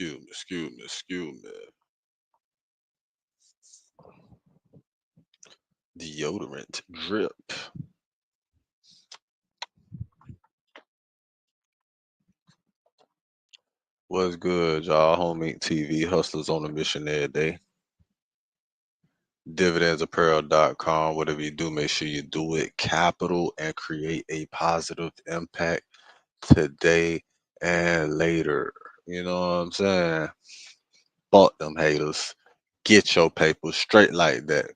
excuse me. Deodorant drip. What's good, y'all? Homemade TV hustlers on a mission every day. Dividendsapparel.com. Whatever you do, make sure you do it capital and create a positive impact today and later. You know what I'm saying? Fuck them haters. Get your paper straight like that.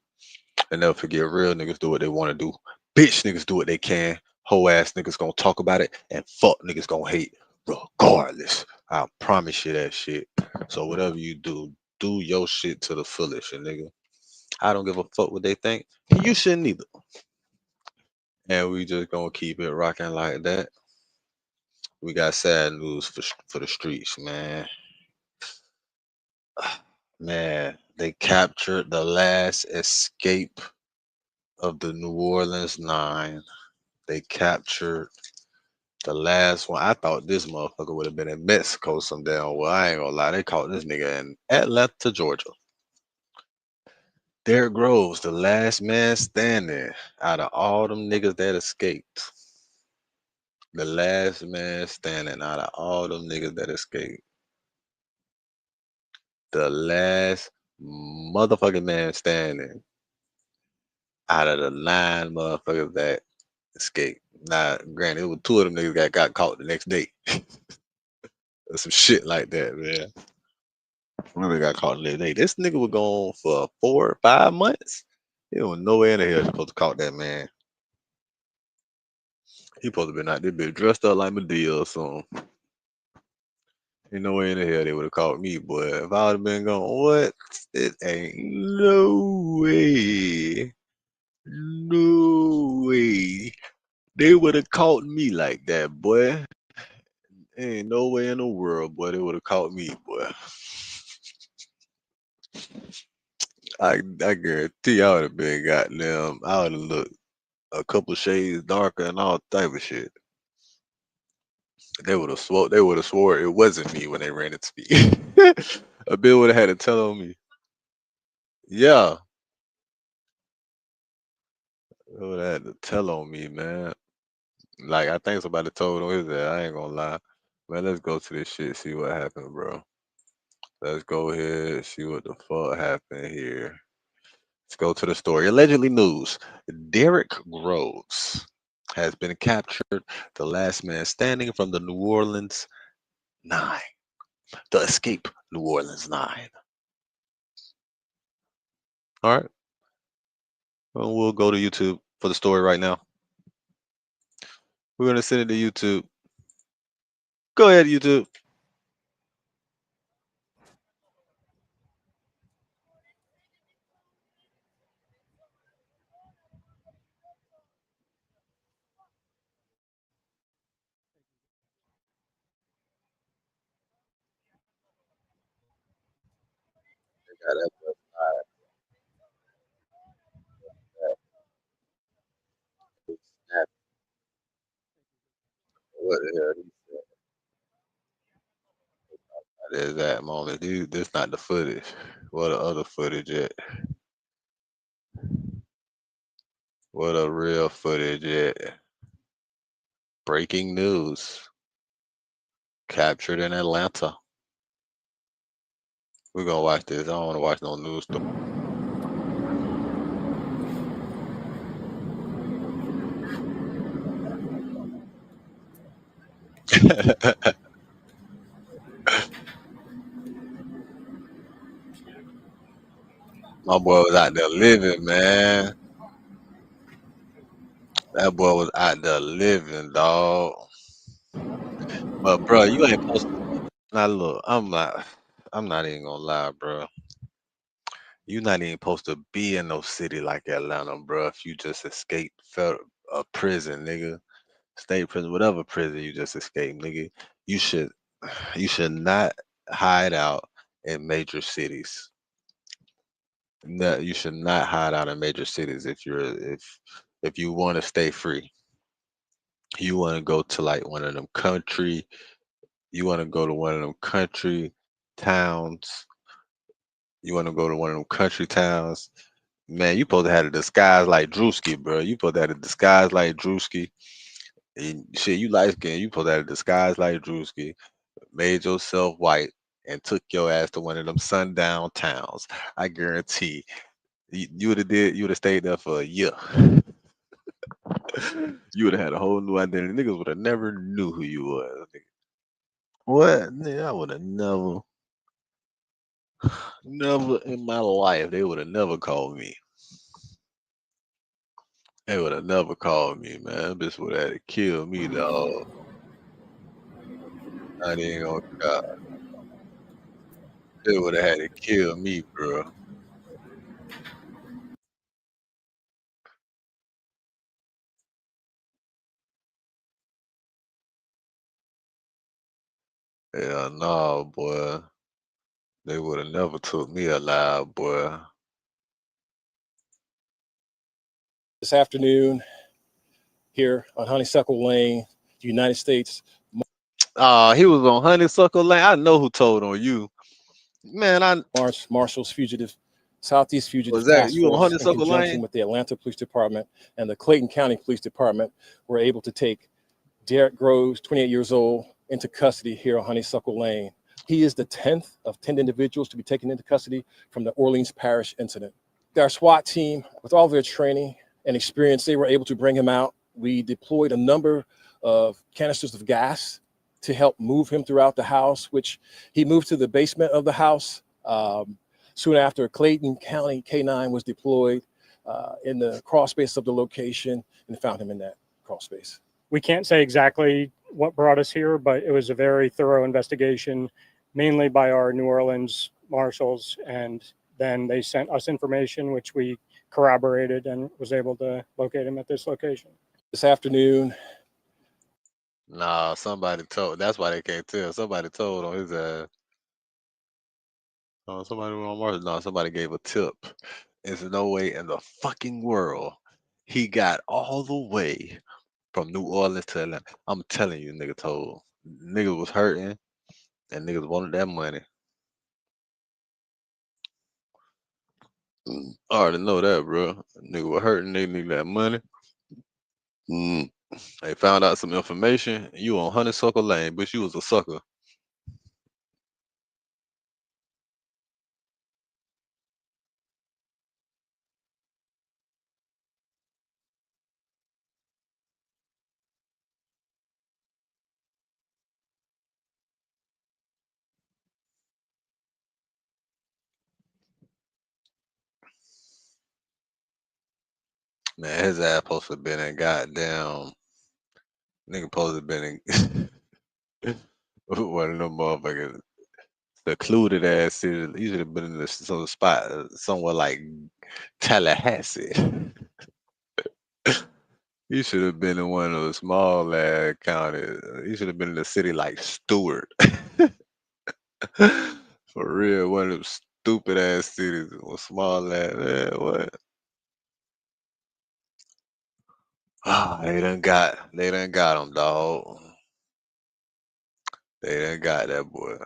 And never forget, real niggas do what they want to do. Bitch niggas do what they can. Hoe ass niggas gonna talk about it, and fuck niggas gonna hate regardless. I promise you that shit. So whatever you do your shit to the fullest, and nigga. I don't give a fuck what they think. You shouldn't either. And we just gonna keep it rocking like that. We got sad news for the streets, man. Man, they captured the last escape of the New Orleans Nine. They captured the last one. I thought this motherfucker would have been in Mexico some damn well. I ain't gonna lie. They caught this nigga in Atlanta, Georgia. Derrick Groves, the last man standing out of all them niggas that escaped. The last man standing out of all them niggas that escaped. The last motherfucking man standing out of the nine motherfuckers that escaped. Now, granted, it was two of them niggas got caught the next day. Or some shit like that, man. Remember, got caught the next day. This nigga was gone for 4 or 5 months. He was nowhere in the hell supposed to caught that man. He supposed to been out there bitch dressed up like Medea or something. Ain't no way in the hell they would have caught me, boy. If I would have been going, what? It ain't no way. No way. They would have caught me like that, boy. Ain't no way in the world, boy. They would have caught me, boy. I guarantee I would have been goddamn. I would have looked a couple shades darker and all type of shit. They would have swore. They would have swore it wasn't me when they ran into me. A bill would have had to tell on me. Yeah, they would have had to tell on me, man. Like I think somebody told on his ass. I ain't gonna lie, man. Let's go to this shit. See what happened, bro. Let's go ahead. See what the fuck happened here. Let's go to the story. Allegedly news. Derrick Groves has been captured. The last man standing from the New Orleans Nine. The escape New Orleans Nine. All right. Well, we'll go to YouTube for the story right now. We're gonna send it to YouTube. Go ahead, YouTube. Yeah, what the hell? That is that moment. Dude, this not the footage. What the other footage at? What a real footage at? Breaking news. Captured in Atlanta. We're gonna watch this. I don't wanna watch no news story. My boy was out there living, man. That boy was out there living, dog. But bro, you ain't supposed to. Now look, I'm not even gonna lie, bro. You not even supposed to be in no city like Atlanta, bro. If you just escaped a prison, nigga, state prison, whatever prison you just escaped, nigga, you should you should not hide out in major cities. No, you should not hide out in major cities if you want to stay free. You want to go to like one of them country. You want to go to one of them country towns. You want to go to one of them country towns. Man, you supposed to have a disguise like Drewski, bro. You supposed to have a disguise like Drewski. And shit, you light skin, you supposed to have a disguise like Drewski. Made yourself white and took your ass to one of them sundown towns. I guarantee you would have did. You would have stayed there for a year. You would have had a whole new identity. Niggas would have never knew who you was. Nigga. What? Nigga, I would have never in my life. They would have never called me. They would have never called me, man. Bitch would have had to kill me, dog. I ain't gonna cop. They would have had to kill me, bro. Hell no, boy. They would have never took me alive, boy. This afternoon here on Honeysuckle Lane, United States. He was on Honeysuckle Lane. I know who told on you. Man, Marshall's Southeast Fugitive was that Task you on Force, in Honeysuckle conjunction Lane? with the Atlanta Police Department and the Clayton County Police Department, were able to take Derrick Groves, 28 years old, into custody here on Honeysuckle Lane. He is the 10th of 10 individuals to be taken into custody from the Orleans Parish incident. Our SWAT team, with all their training and experience, they were able to bring him out. We deployed a number of canisters of gas to help move him throughout the house, which he moved to the basement of the house. Soon after, Clayton County K9 was deployed in the crawl space of the location and found him in that crawl space. We can't say exactly what brought us here, but it was a very thorough investigation, mainly by our New Orleans marshals. And then they sent us information, which we corroborated and was able to locate him at this location. This afternoon. Nah, somebody told. That's why they can't tell. Somebody told on his ass. Oh, somebody on Mars. No, somebody gave a tip. There's no way in the fucking world he got all the way from New Orleans to Atlanta. I'm telling you, nigga told. Niggas was hurting and niggas wanted that money. I already know that, bro. Nigga was hurting, they need that money. They found out some information. You on Honeysuckle Lane, but you was a sucker. Man, his ass supposed to have been in goddamn. Nigga supposed to have been in one of them motherfuckers. Secluded ass city. He should have been in some spot somewhere like Tallahassee. He should have been in one of the small ass counties. He should have been in a city like Stewart. For real, one of them stupid ass cities, or small ass. Yeah, what? They done got him, dog. They done got that boy.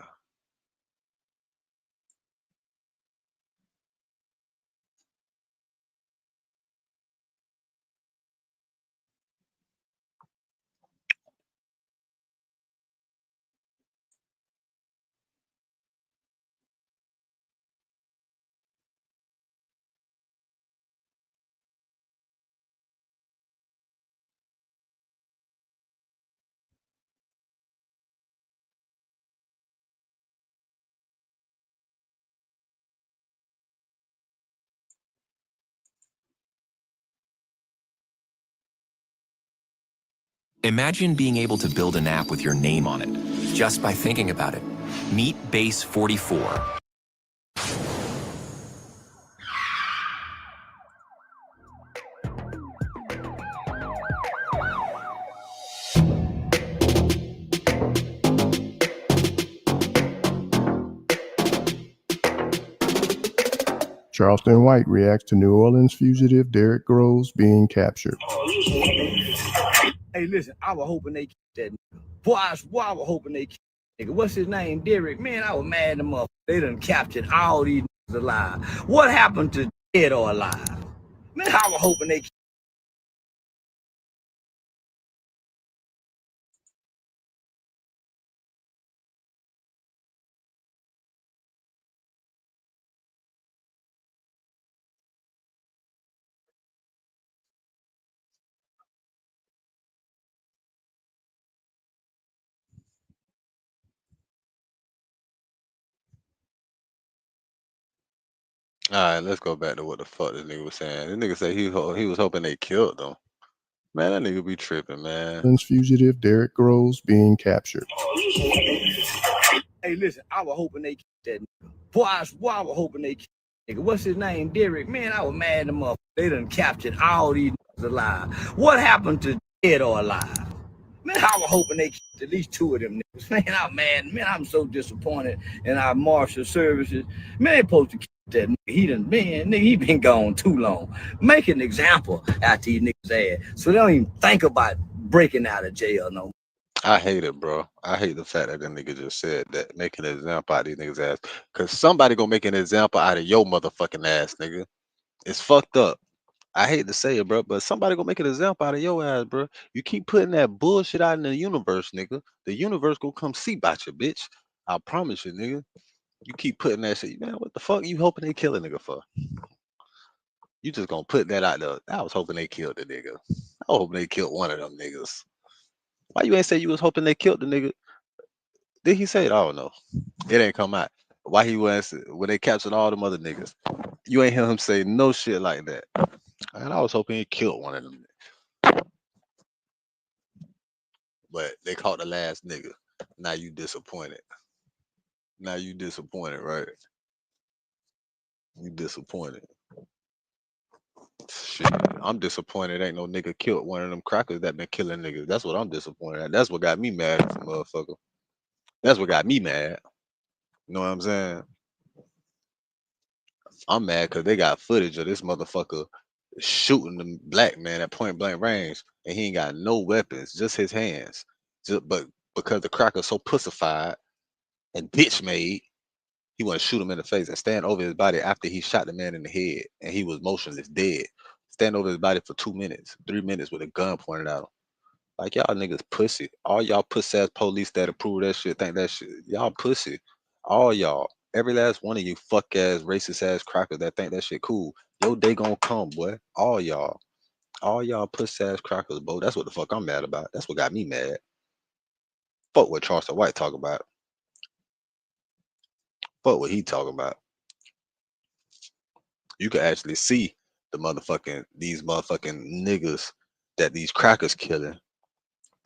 Imagine being able to build an app with your name on it, just by thinking about it. Meet Base 44. Charleston White reacts to New Orleans fugitive Derrick Groves being captured. Hey, listen, I was hoping they keep that. Boy, I was hoping they keep nigga. What's his name? Derrick. Man, I was mad at the motherfucker. They done captured all these niggas alive. What happened to dead or alive? Man, I was hoping they. All right, let's go back to what the fuck this nigga was saying. This nigga said he was hoping they killed them. Man, that nigga be tripping, man. Orleans fugitive Derrick Groves being captured. Hey, listen, I was hoping they that nigga. Boy, I was hoping they nigga. What's his name? Derrick. Man, I was mad at the motherfucker. They done captured all these niggas alive. What happened to dead or alive? Man, I was hoping they kept at least two of them niggas. Man, I'm mad. Man, I'm so disappointed in our marshal services. Man, they supposed to keep that nigga. He done, man, nigga, he been gone too long. Make an example out these niggas' ass so they don't even think about breaking out of jail no more. I hate it, bro. I hate the fact that the nigga just said that, making an example out of these niggas' ass. Cause somebody gonna make an example out of your motherfucking ass, nigga. It's fucked up. I hate to say it, bro, but somebody gonna make an example out of your ass, bro. You keep putting that bullshit out in the universe, nigga. The universe gonna come see about you, bitch. I promise you, nigga. You keep putting that shit, man. What the fuck you hoping they kill a nigga for? You just gonna put that out there. I was hoping they killed the nigga. I was hoping they killed one of them niggas. Why you ain't say you was hoping they killed the nigga? Did he say it? I don't know. It ain't come out. Why he was when they captured all them other niggas? You ain't hear him say no shit like that. And I was hoping he killed one of them. But they caught the last nigga. Now you disappointed. Now you disappointed, right? You disappointed. Shit. I'm disappointed ain't no nigga killed one of them crackers that been killing niggas. That's what I'm disappointed at. That's what got me mad at the motherfucker. That's what got me mad. You know what I'm saying? I'm mad because they got footage of this motherfucker shooting the black man at point blank range, and he ain't got no weapons, just his hands. But because the cracker's so pussified and bitch made, he want to shoot him in the face and stand over his body after he shot the man in the head and he was motionless, dead. Stand over his body for 2 minutes, 3 minutes with a gun pointed at him. Like y'all niggas pussy. All y'all pussy ass police that approve that shit think that shit. Y'all pussy. All y'all. Every last one of you fuck ass racist ass crackers that think that shit cool. Your day gonna come, boy. All y'all. All y'all pussy ass crackers, bro. That's what the fuck I'm mad about. That's what got me mad. Fuck what Charleston White talk about. Fuck what he talking about. You can actually see these motherfucking niggas that these crackers killing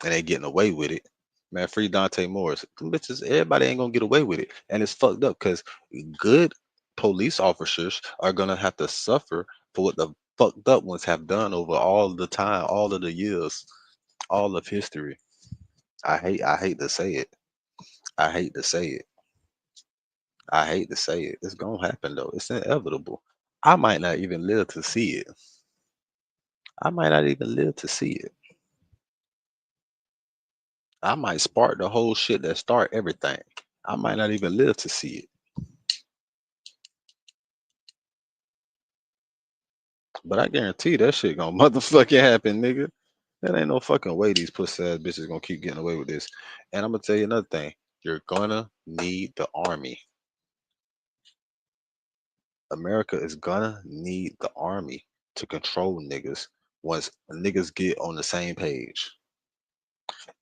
and they getting away with it. Man, free Dante Morris. Them bitches, everybody ain't gonna get away with it. And it's fucked up because good police officers are gonna have to suffer for what the fucked up ones have done over all the time, all of the years, all of history. I hate to say it. I hate to say it. I hate to say it. It's gonna happen though. It's inevitable. I might not even live to see it. I might not even live to see it. I might spark the whole shit that start everything. I might not even live to see it. But I guarantee that shit gonna motherfucking happen, nigga. That ain't no fucking way these pussy ass bitches gonna keep getting away with this. And I'm gonna tell you another thing. You're gonna need the army. America is gonna need the army to control niggas once niggas get on the same page.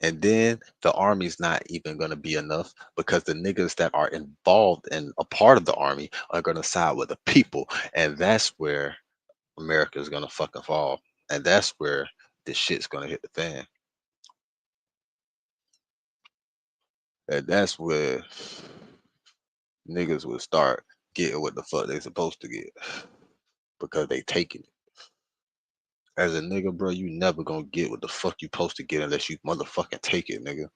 And then the army's not even gonna be enough because the niggas that are involved in a part of the army are gonna side with the people. And that's where America is gonna fucking fall. And that's where the shit's gonna hit the fan. And that's where niggas will start getting what the fuck they supposed to get because they taking it. As a nigga, bro, you never gonna get what the fuck you supposed to get unless you motherfucking take it, nigga.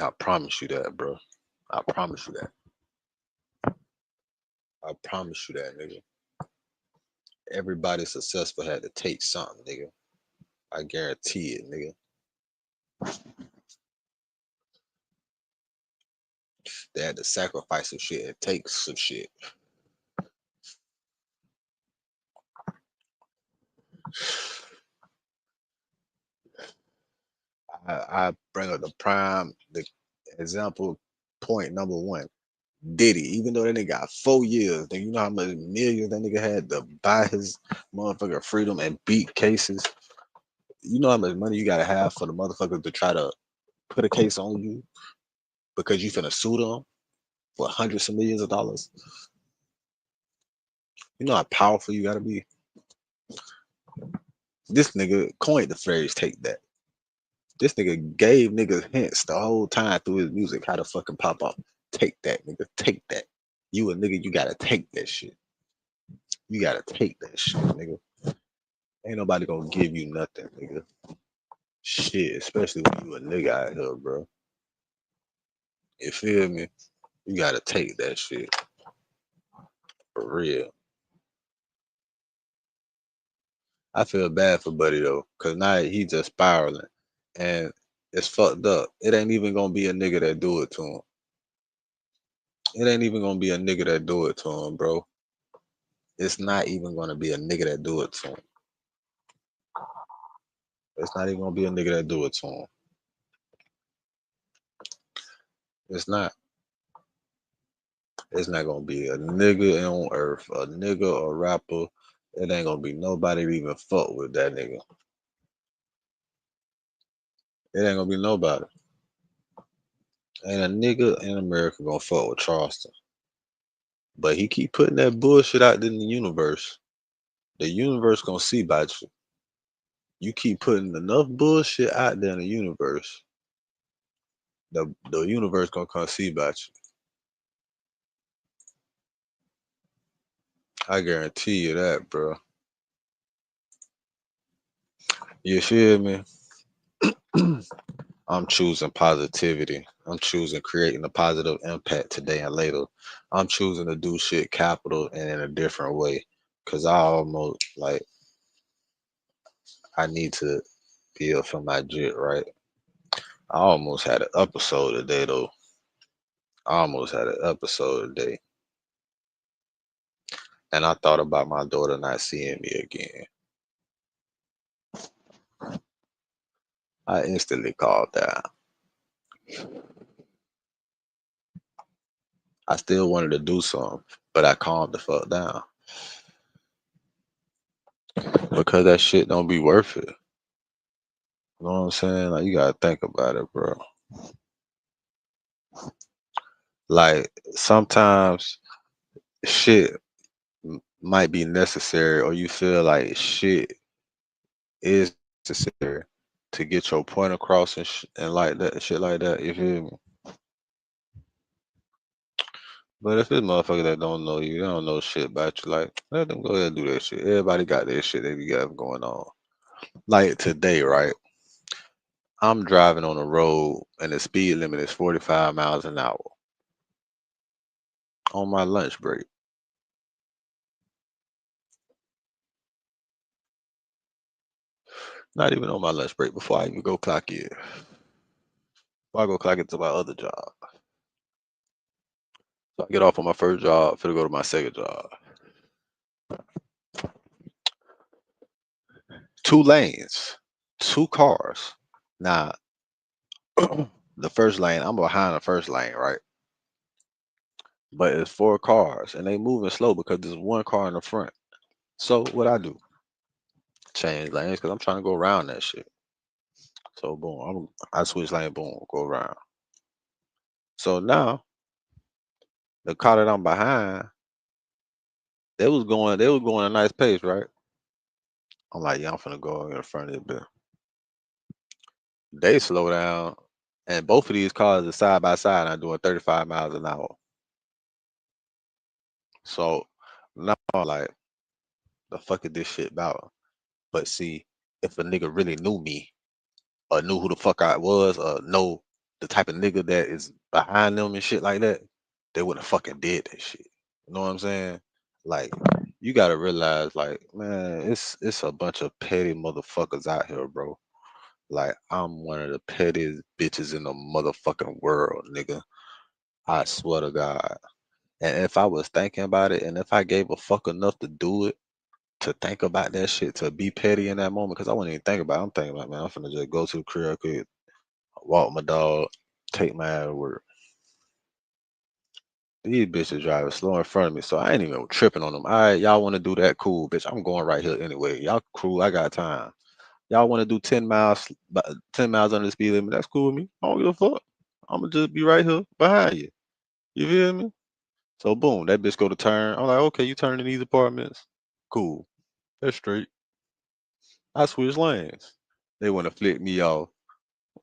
I promise you that, bro. I promise you that. I promise you that, nigga. Everybody successful had to take something, nigga. I guarantee it, nigga. They had to sacrifice some shit and take some shit. I bring up the prime, the example point number one. Diddy, even though that nigga got 4 years, then you know how much millions that nigga had to buy his motherfucking freedom and beat cases. You know how much money you gotta have for the motherfucker to try to put a case on you because you finna sue them for hundreds of millions of dollars. You know how powerful you gotta be. This nigga coined the phrase "take that." This nigga gave niggas hints the whole time through his music how to fucking pop off. Take that, nigga. Take that. You a nigga, you gotta take that shit. You gotta take that shit, nigga. Ain't nobody gonna give you nothing, nigga. Shit, especially when you a nigga out here, bro. You feel me? You gotta take that shit for real. I feel bad for Buddy though, cause now he just spiraling, and it's fucked up. It ain't even gonna be a nigga that do it to him. It ain't even gonna be a nigga that do it to him, bro. It's not even gonna be a nigga that do it to him. It's not even gonna be a nigga that do it to him. It's not. It's not gonna be a nigga on earth, a nigga or rapper. It ain't gonna be nobody to even fuck with that nigga. It ain't gonna be nobody. Ain't a nigga in America gonna fuck with Charleston. But he keep putting that bullshit out in the universe. The universe gonna see about you. You keep putting enough bullshit out there in the universe, the universe gonna come see about you. I guarantee you that, bro. You feel me? I'm choosing positivity. I'm choosing creating a positive impact today and later. I'm choosing to do shit capital and in a different way. Cause I almost like I need to build for my jit, right? I almost had an episode today though. I almost had an episode today. And I thought about my daughter not seeing me again. I instantly called down. I still wanted to do something, but I calmed the fuck down. Because that shit don't be worth it. You know what I'm saying? Like you gotta think about it, bro. Like sometimes shit might be necessary, or you feel like shit is necessary to get your point across and like that shit like that. You feel me? But if it's motherfucker that don't know you, they don't know shit about you, like let them go ahead and do that shit. Everybody got their shit they be got going on. Like today, right? I'm driving on the road and the speed limit is 45 miles an hour on my lunch break. Not even on my lunch break before I even go clock in. Before I go clock into my other job. So I get off on my first job for to go to my second job. 2 lanes, 2 cars. Now, the first lane, I'm behind the first lane, right? But it's 4 cars and they moving slow because there's 1 car in the front. So what I do? Change lanes because I'm trying to go around that shit. So boom, I switch lane, boom, go around. So now the car that I'm behind, they was going a nice pace, right? I'm like, yeah, I'm finna go in front of it, but they slow down, and both of these cars are side by side and I'm doing 35 miles an hour. So now I'm like, the fuck is this shit about? But see, if a nigga really knew me or knew who the fuck I was or know the type of nigga that is behind them and shit like that, they would have fucking did that shit. You know what I'm saying? Like, you gotta realize, like, man, it's a bunch of petty motherfuckers out here, bro. Like, I'm one of the pettiest bitches in the motherfucking world, nigga. I swear to God. And if I was thinking about it, and if I gave a fuck enough to do it, to think about that shit, to be petty in that moment, because I wouldn't even think about it. I'm thinking like, man, I'm finna just go to the crib, quick, walk my dog, take my ass to work. These bitches driving slow in front of me, so I ain't even tripping on them. All right, y'all want to do that? Cool, bitch. I'm going right here anyway. Y'all cool. I got time. Y'all want to do 10 miles, 10 miles under the speed limit? That's cool with me. I don't give a fuck. I'm gonna just be right here behind you. You feel me? So boom, that bitch go to turn. I'm like, okay, you turn in these apartments. Cool. That's straight. I switch lanes. They want to flick me off.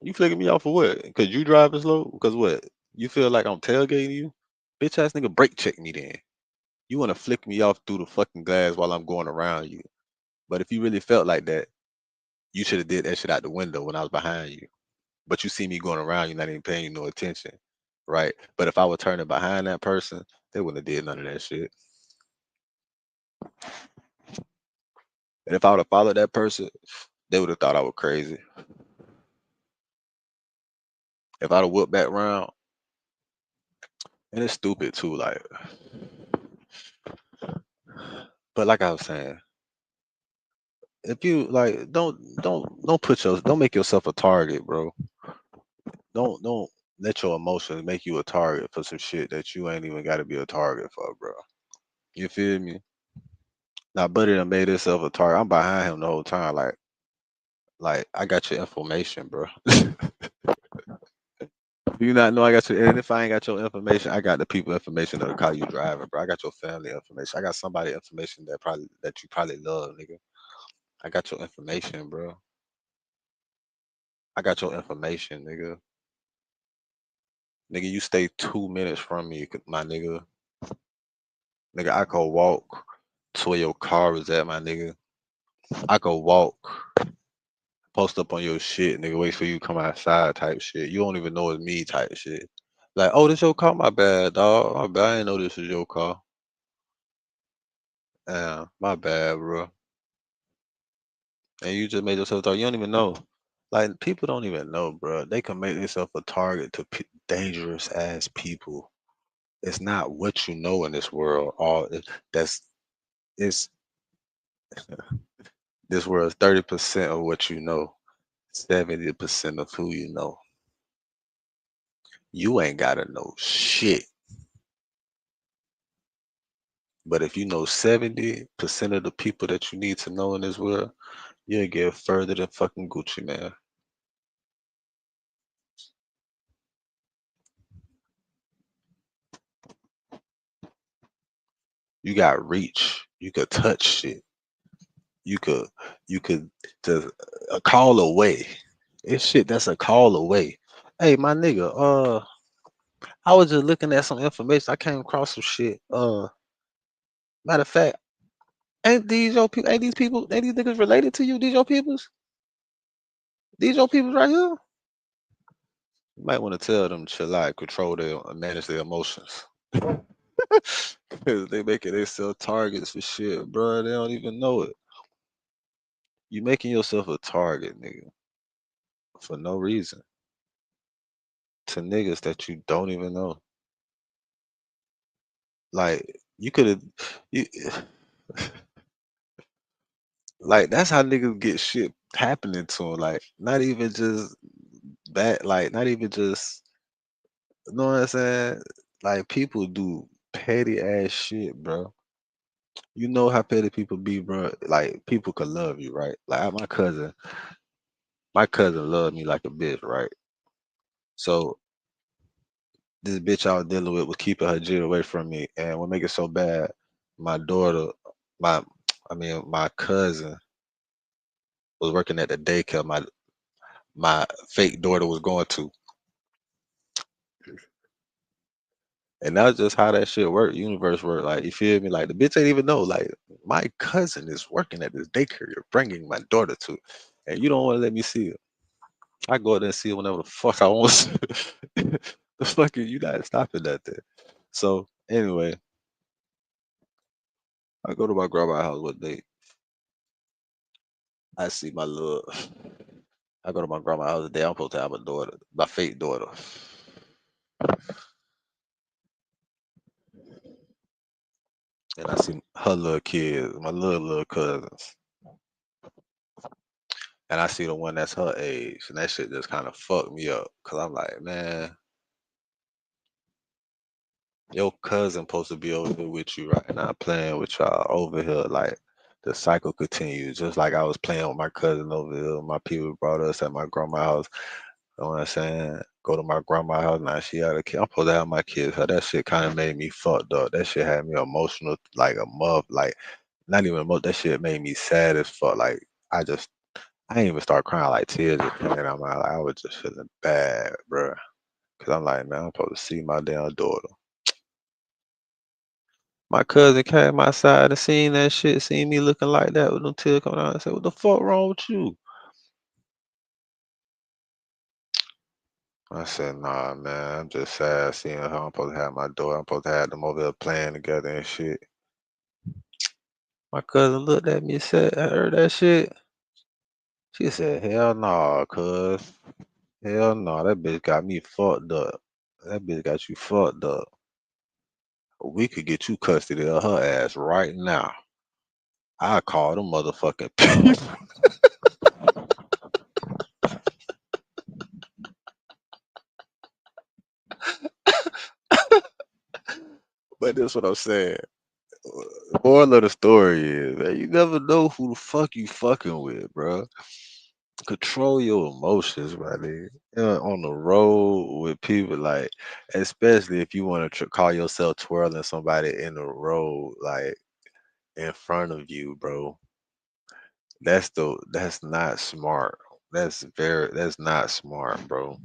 You flicking me off for what? Cause you driving slow? Cause what? You feel like I'm tailgating you? Bitch ass nigga, brake check me then. You want to flick me off through the fucking glass while I'm going around you. But if you really felt like that, you should have did that shit out the window when I was behind you. But you see me going around, you not even paying you no attention, right? But if I were turning behind that person, they wouldn't have did none of that shit. And if I would have followed that person, they would have thought I was crazy. If I'd have whooped back round, and it's stupid too, like. But like I was saying, if you like, don't put your don't make yourself a target, bro. Don't let your emotions make you a target for some shit that you ain't even got to be a target for, bro. You feel me? Now, Buddy done made himself a target. I'm behind him the whole time, like I got your information, bro. Do you not know I got your? And if I ain't got your information, I got the people information that'll call you driving, bro. I got your family information. I got somebody information that you probably love, nigga. I got your information, bro. I got your information, nigga. Nigga, you stay 2 minutes from me, my nigga. Nigga, I could walk to where your car is at, my nigga. I could walk, post up on your shit, nigga, wait for you to come outside type shit. You don't even know it's me type shit. Like, oh, this your car? My bad, dog. My bad. I didn't know this was your car. Damn, my bad, bro. And you just made yourself talk. You don't even know. Like, people don't even know, bro. They can make themselves a target to dangerous ass people. It's not what you know in this world. That's it's this world is 30% of what you know, 70% of who you know. You ain't gotta know shit. But if you know 70% of the people that you need to know in this world, you'll get further than fucking Gucci, man. You got reach. You could touch shit. You could you could just a call away. It's shit that's a call away. Hey, my nigga, I was just looking at some information. I came across some shit. Matter of fact, ain't these your people? Ain't these people? Ain't these niggas related to you? These your peoples? These your peoples right here? You might want to tell them to chill out, control their, manage their emotions. Cause they making themselves targets for shit, bro. They don't even know it. You making yourself a target, nigga, for no reason to niggas that you don't even know. Like you could have, you, like that's how niggas get shit happening to them. Like not even just bad, like not even just, you know what I'm saying? Like people do petty ass shit, bro. You know how petty people be, bro. Like people could love you, right? Like my cousin loved me like a bitch, right? So this bitch I was dealing with was keeping her jit away from me, and what make it so bad, my daughter, my, I mean my cousin was working at the daycare my fake daughter was going to, and that's just how that shit work. Universe work, like you feel me? Like the bitch ain't even know. Like my cousin is working at this daycare you're bringing my daughter to, and you don't want to let me see her. I go out there and see her whenever the fuck I want. The fucking you not stopping that there. So anyway, I go to my grandma's house one day. I see my little. I go to my grandma's house the day I'm supposed to have a daughter, my fake daughter. and I see her little kids, my little cousins, and I see the one that's her age, and that shit just kind of fucked me up, cause I'm like, man, your cousin supposed to be over here with you right now, playing with y'all over here, like the cycle continues, just like I was playing with my cousin over here. My people brought us at my grandma's house. You know what I'm saying? Go to my grandma's house now. She had a kid. I'm supposed to have my kids. So that shit kind of made me fucked up. That shit had me emotional, like a muff. Like not even that shit made me sad as fuck. Like I didn't even start crying. Like tears just coming out my. Like, I was just feeling bad, bro. Cause I'm like, man, I'm supposed to see my damn daughter. My cousin came outside and seen that shit, seen me looking like that with them tears coming out, and said, "What the fuck wrong with you?" I said, "Nah, man, I'm just sad seeing her. I'm supposed to have my daughter. I'm supposed to have them over there playing together and shit." My cousin looked at me and said, "I heard that shit." She said, "Hell no, cuz. Hell no, that bitch got me fucked up. That bitch got you fucked up. We could get you custody of her ass right now. I call them motherfucking people." But that's what I'm saying. Moral of the story is, man, you never know who the fuck you fucking with, bro. Control your emotions, buddy. On the road with people, like, especially if you want to call yourself twirling somebody in the road, like in front of you, bro. That's not smart. That's not smart, bro.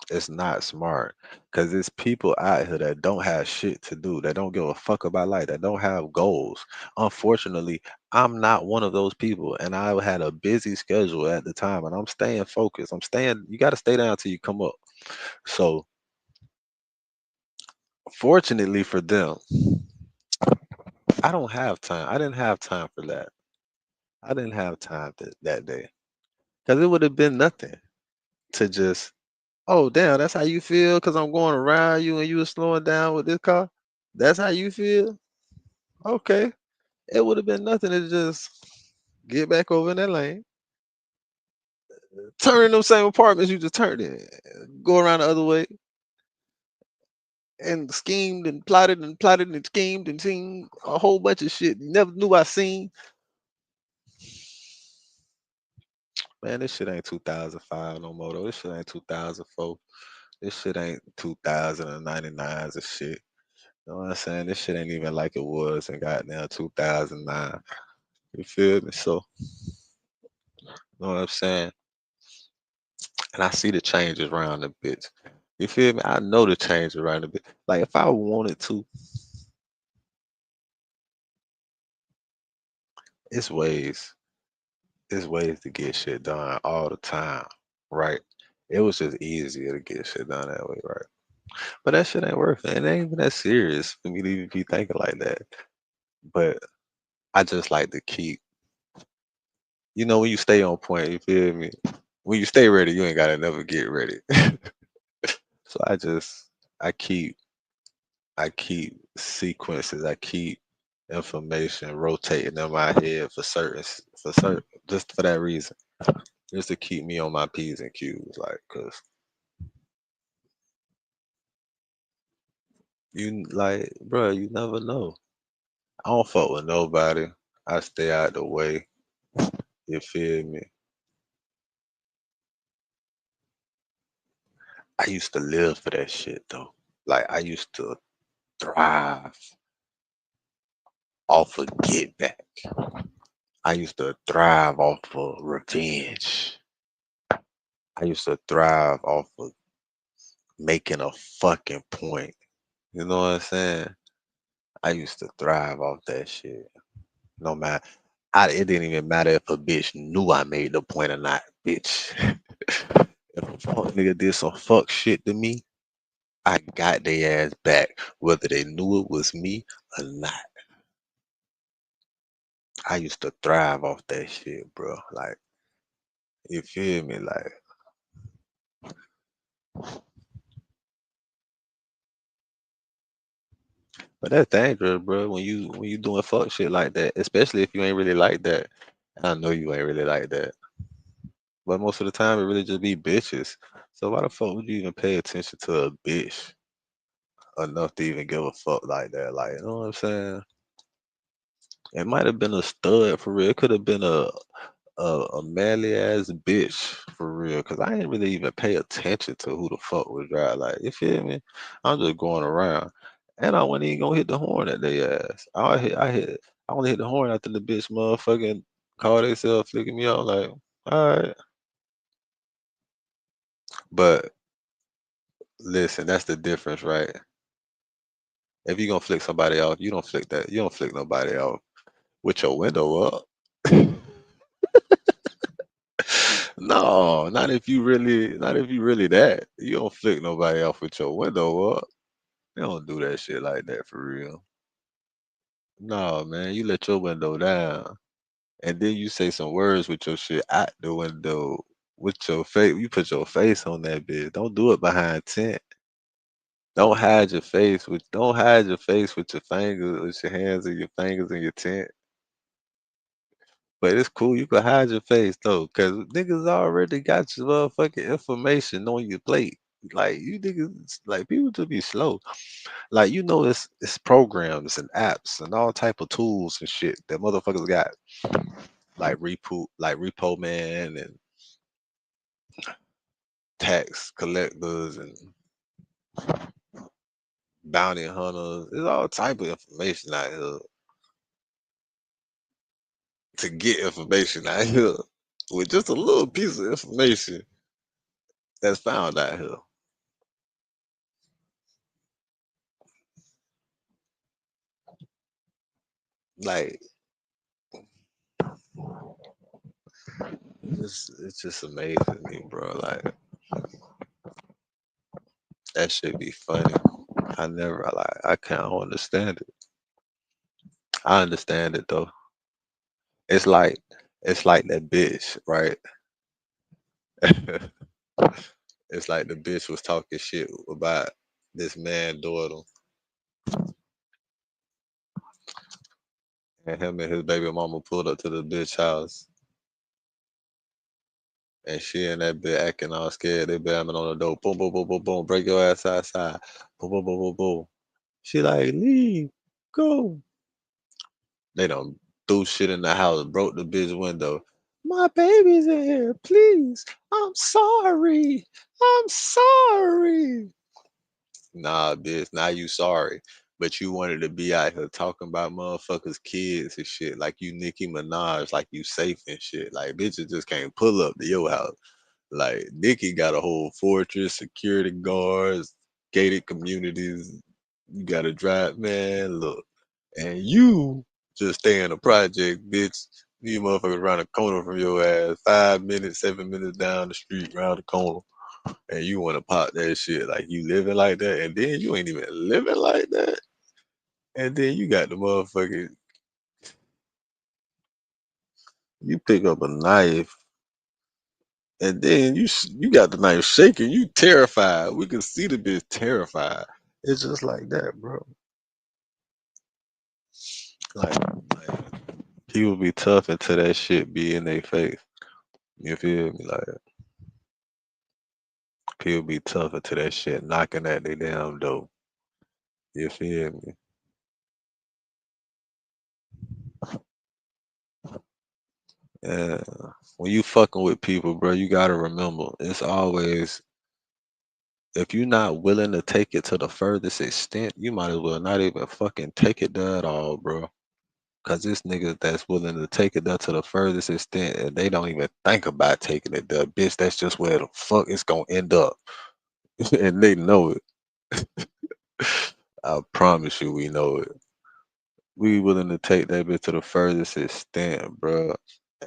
It's not smart because it's people out here that don't have shit to do, that don't give a fuck about life, that don't have goals. Unfortunately, I'm not one of those people, and I had a busy schedule at the time, and I'm staying focused. You got to stay down till you come up. So, fortunately for them, I don't have time. I didn't have time for that. I didn't have time that day because it would have been nothing to just, oh, damn, that's how you feel because I'm going around you and you were slowing down with this car. That's how you feel? Okay. It would have been nothing to just get back over in that lane, turn in them same apartments you just turned in, go around the other way, and schemed and plotted and schemed and seen a whole bunch of shit you never knew I seen. Man, this shit ain't 2005 no more though. This shit ain't 2004. This shit ain't 2099s and shit. You know what I'm saying? This shit ain't even like it was in goddamn 2009. You feel me? So, you know what I'm saying? And I see the changes around the bitch. You feel me? I know the change around the bit. Like if I wanted to, it's ways. It's ways to get shit done all the time, right? It was just easier to get shit done that way, right? But that shit ain't worth it. It ain't even that serious for me to even be thinking like that. But I just like to keep, when you stay on point, you feel me? When you stay ready, you ain't gotta never get ready. So I keep sequences. I keep information rotating in my head for certain, just for that reason, just to keep me on my p's and q's, like, cause bro, you never know. I don't fuck with nobody. I stay out the way. You feel me? I used to live for that shit though. Like I used to thrive off of get back. I used to thrive off of revenge. I used to thrive off of making a fucking point. You know what I'm saying? I used to thrive off that shit. No matter, it didn't even matter if a bitch knew I made the point or not, bitch. If a fuck nigga did some fuck shit to me, I got their ass back, whether they knew it was me or not. I used to thrive off that shit, bro. Like, you feel me? Like, But that's dangerous, bro. When you doing fuck shit like that, especially if you ain't really like that. I know you ain't really like that, but most of the time it really just be bitches. So why the fuck would you even pay attention to a bitch enough to even give a fuck like that? Like, you know what I'm saying? It might have been a stud for real. It could have been a manly ass bitch for real. Cause I ain't really even pay attention to who the fuck was driving. Like, you feel me? I'm just going around. And I wasn't even gonna hit the horn at their ass. I only hit the horn after the bitch motherfucking called themselves flicking me out like, all right. But listen, that's the difference, right? If you gonna flick somebody off, you don't flick nobody off with your window up. No, not if you really that. You don't flick nobody off with your window up. They don't do that shit like that for real. No, man, you let your window down and then you say some words with your shit out the window with your face. You put your face on that bitch. Don't do it behind tent. Don't hide your face with your fingers, with your hands and your fingers in your tent. But it's cool. You can hide your face though, cause niggas already got your motherfucking information on your plate. Like you niggas, like people just be slow. Like it's programs and apps and all type of tools and shit that motherfuckers got. Like Repo Man and tax collectors and bounty hunters. There's all type of information out here to get information out here with just a little piece of information that's found out here. Like it's just amazing to me, bro. Like that should be funny. I can't understand it. I understand it though. It's like it's like that bitch, right? It's like the bitch was talking shit about this man daughter and him and his baby mama pulled up to the bitch house and she and that bitch acting all scared. They bamming on the door. Boom, boom, boom, boom, boom. Break your ass outside. Boom, boom, boom, boom, boom. She like, leave. Go. They done threw shit in the house, broke the bitch window. My baby's in here, please. I'm sorry. I'm sorry. Nah, bitch, now you sorry. But you wanted to be out here talking about motherfuckers' kids and shit, like you Nicki Minaj, like you safe and shit. Like bitches just can't pull up to your house. Like Nicki got a whole fortress, security guards, gated communities. You gotta drive, man. Look, and you just stay in a project, bitch. You motherfuckers around the corner from your ass, 5 minutes, 7 minutes down the street, round the corner, and you want to pop that shit like you living like that, and then you ain't even living like that, and then you got the motherfucker. You pick up a knife, and then you got the knife shaking. You terrified. We can see the bitch terrified. It's just like that, bro. Like people be tough until that shit be in their face. You feel me? Like people be tough until that shit knocking at their damn door. You feel me? Yeah. When you fucking with people, bro, you gotta remember it's always if you're not willing to take it to the furthest extent, you might as well not even fucking take it there at all, bro. Cause this niggas that's willing to take it there to the furthest extent and they don't even think about taking it there. Bitch, that's just where the fuck it's gonna end up. And they know it. I promise you we know it. We willing to take that bitch to the furthest extent, bro.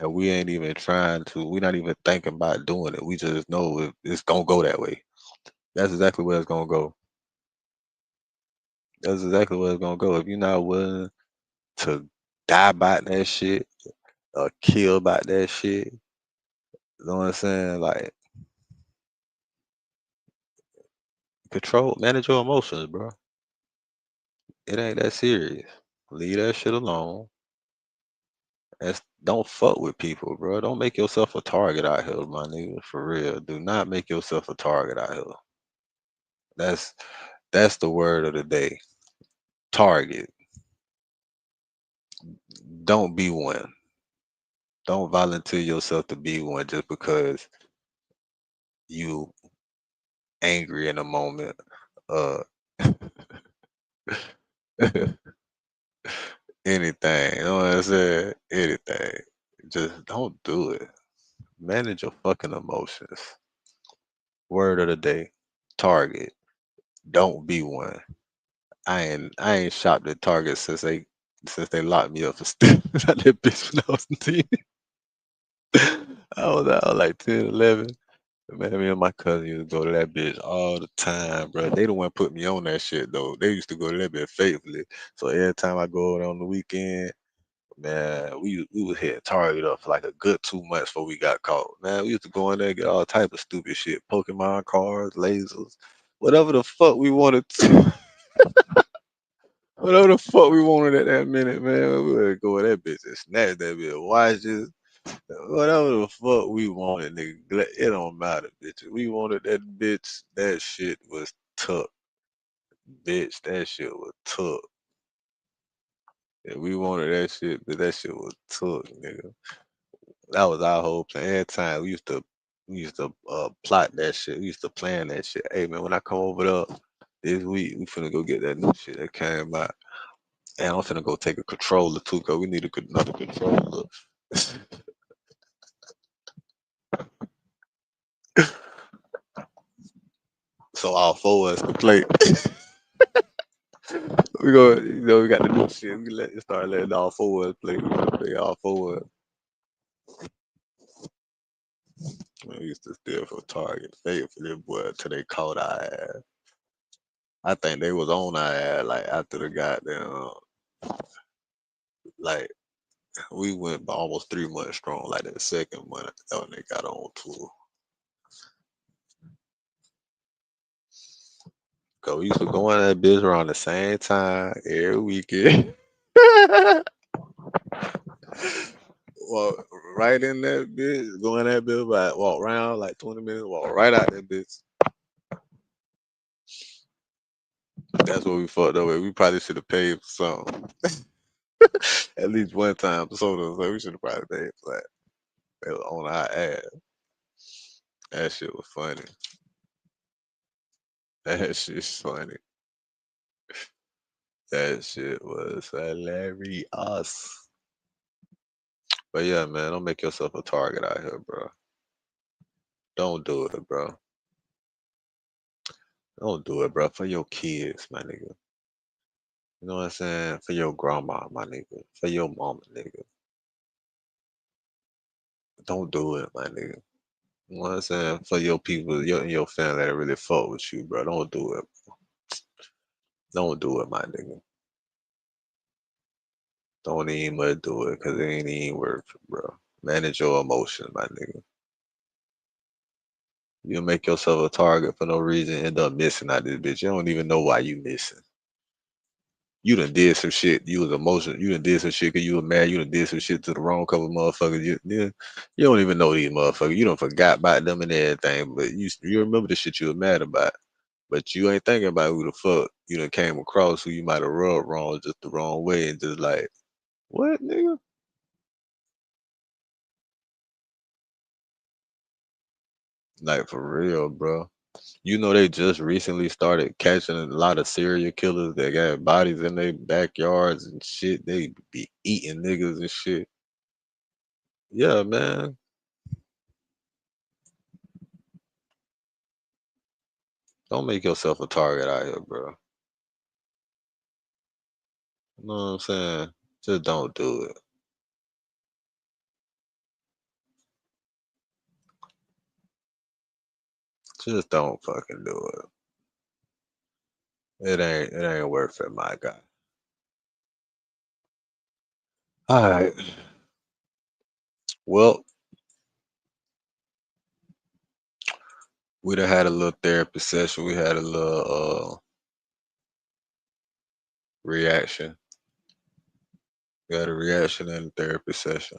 And we ain't even trying to, we not even thinking about doing it. We just know it's gonna go that way. That's exactly where it's gonna go. That's exactly where it's gonna go. If you're not willing to die about that shit or kill about that shit, you know what I'm saying? Like manage your emotions, bro. It ain't that serious. Leave that shit alone. Don't fuck with people, bro. Don't make yourself a target out here, my nigga. For real. Do not make yourself a target out here. That's that's the word of the day. Target. Don't be one. Don't volunteer yourself to be one just because you angry in a moment. Uh anything. You know what I'm saying? Anything. Just don't do it. Manage your fucking emotions. Word of the day. Target. Don't be one. I ain't shopped at Target since they locked me up for stealing out that bitch when I was 10. I was like 10, 11. Man, me and my cousin used to go to that bitch all the time, bro. They the one put me on that shit though. They used to go to that bitch faithfully. So every time I go over there on the weekend, man, we was hitting Target up for like a good 2 months before we got caught. Man, we used to go in there and get all type of stupid shit, Pokemon cards, lasers, whatever the fuck we wanted. Whatever the fuck we wanted at that minute, man, we would go with that bitch and snatch that bitch, watches, whatever the fuck we wanted, nigga. It don't matter, bitch. We wanted that bitch. That shit was tough, bitch. That shit was tough. Yeah, we wanted that shit, but that shit was tough, nigga. That was our whole plan. Every time we used to plot that shit. We used to plan that shit. Hey man, when I come over there this week, we finna go get that new shit that came out. And I'm finna go take a controller too, cause we need another controller. So all four of us can play. We got the new shit. Start letting all four of us play. We gonna play all four of us. We used to steal from Target faithfully, boy, till they caught our ass. I think they was on our ass like after the goddamn like we went by almost 3 months strong. Like the second month, that when they got on tour. Cause we used to go in that bitch around the same time every weekend. Walk right in that bitch, go in that bitch, walk around like 20 minutes, walk right out that bitch. That's what we fucked up with. We probably should have paid for something. At least one time for soda. So we should have probably paid for that. They was on our ass. That shit was funny. That shit's funny. That shit was hilarious. But yeah, man, don't make yourself a target out here, bro. Don't do it, bro. Don't do it, bro. For your kids, my nigga. You know what I'm saying? For your grandma, my nigga. For your mama, nigga. Don't do it, my nigga. You know what I'm saying? For your people, your family that really fuck with you, bro. Don't do it. Don't do it, my nigga. Don't even much do it, cause it ain't even worth it, bro. Manage your emotions, my nigga. You make yourself a target for no reason, end up missing out this bitch. You don't even know why you missing. You done did some shit. You was emotional. You done did some shit because you were mad. You done did some shit to the wrong couple of motherfuckers. You don't even know these motherfuckers. You don't forgot about them and everything, but you remember the shit you was mad about. But you ain't thinking about who the fuck you done came across who you might have rubbed wrong just the wrong way and just like, what, nigga? Like for real, bro. You know they just recently started catching a lot of serial killers that got bodies in their backyards and shit. They be eating niggas and shit. Yeah, man. Don't make yourself a target out here, bro. You know what I'm saying? Just don't do it. Just don't fucking do it. It ain't worth it, my guy. All right. Well, we done had a little therapy session. We had a little reaction. You got a reaction in the therapy session.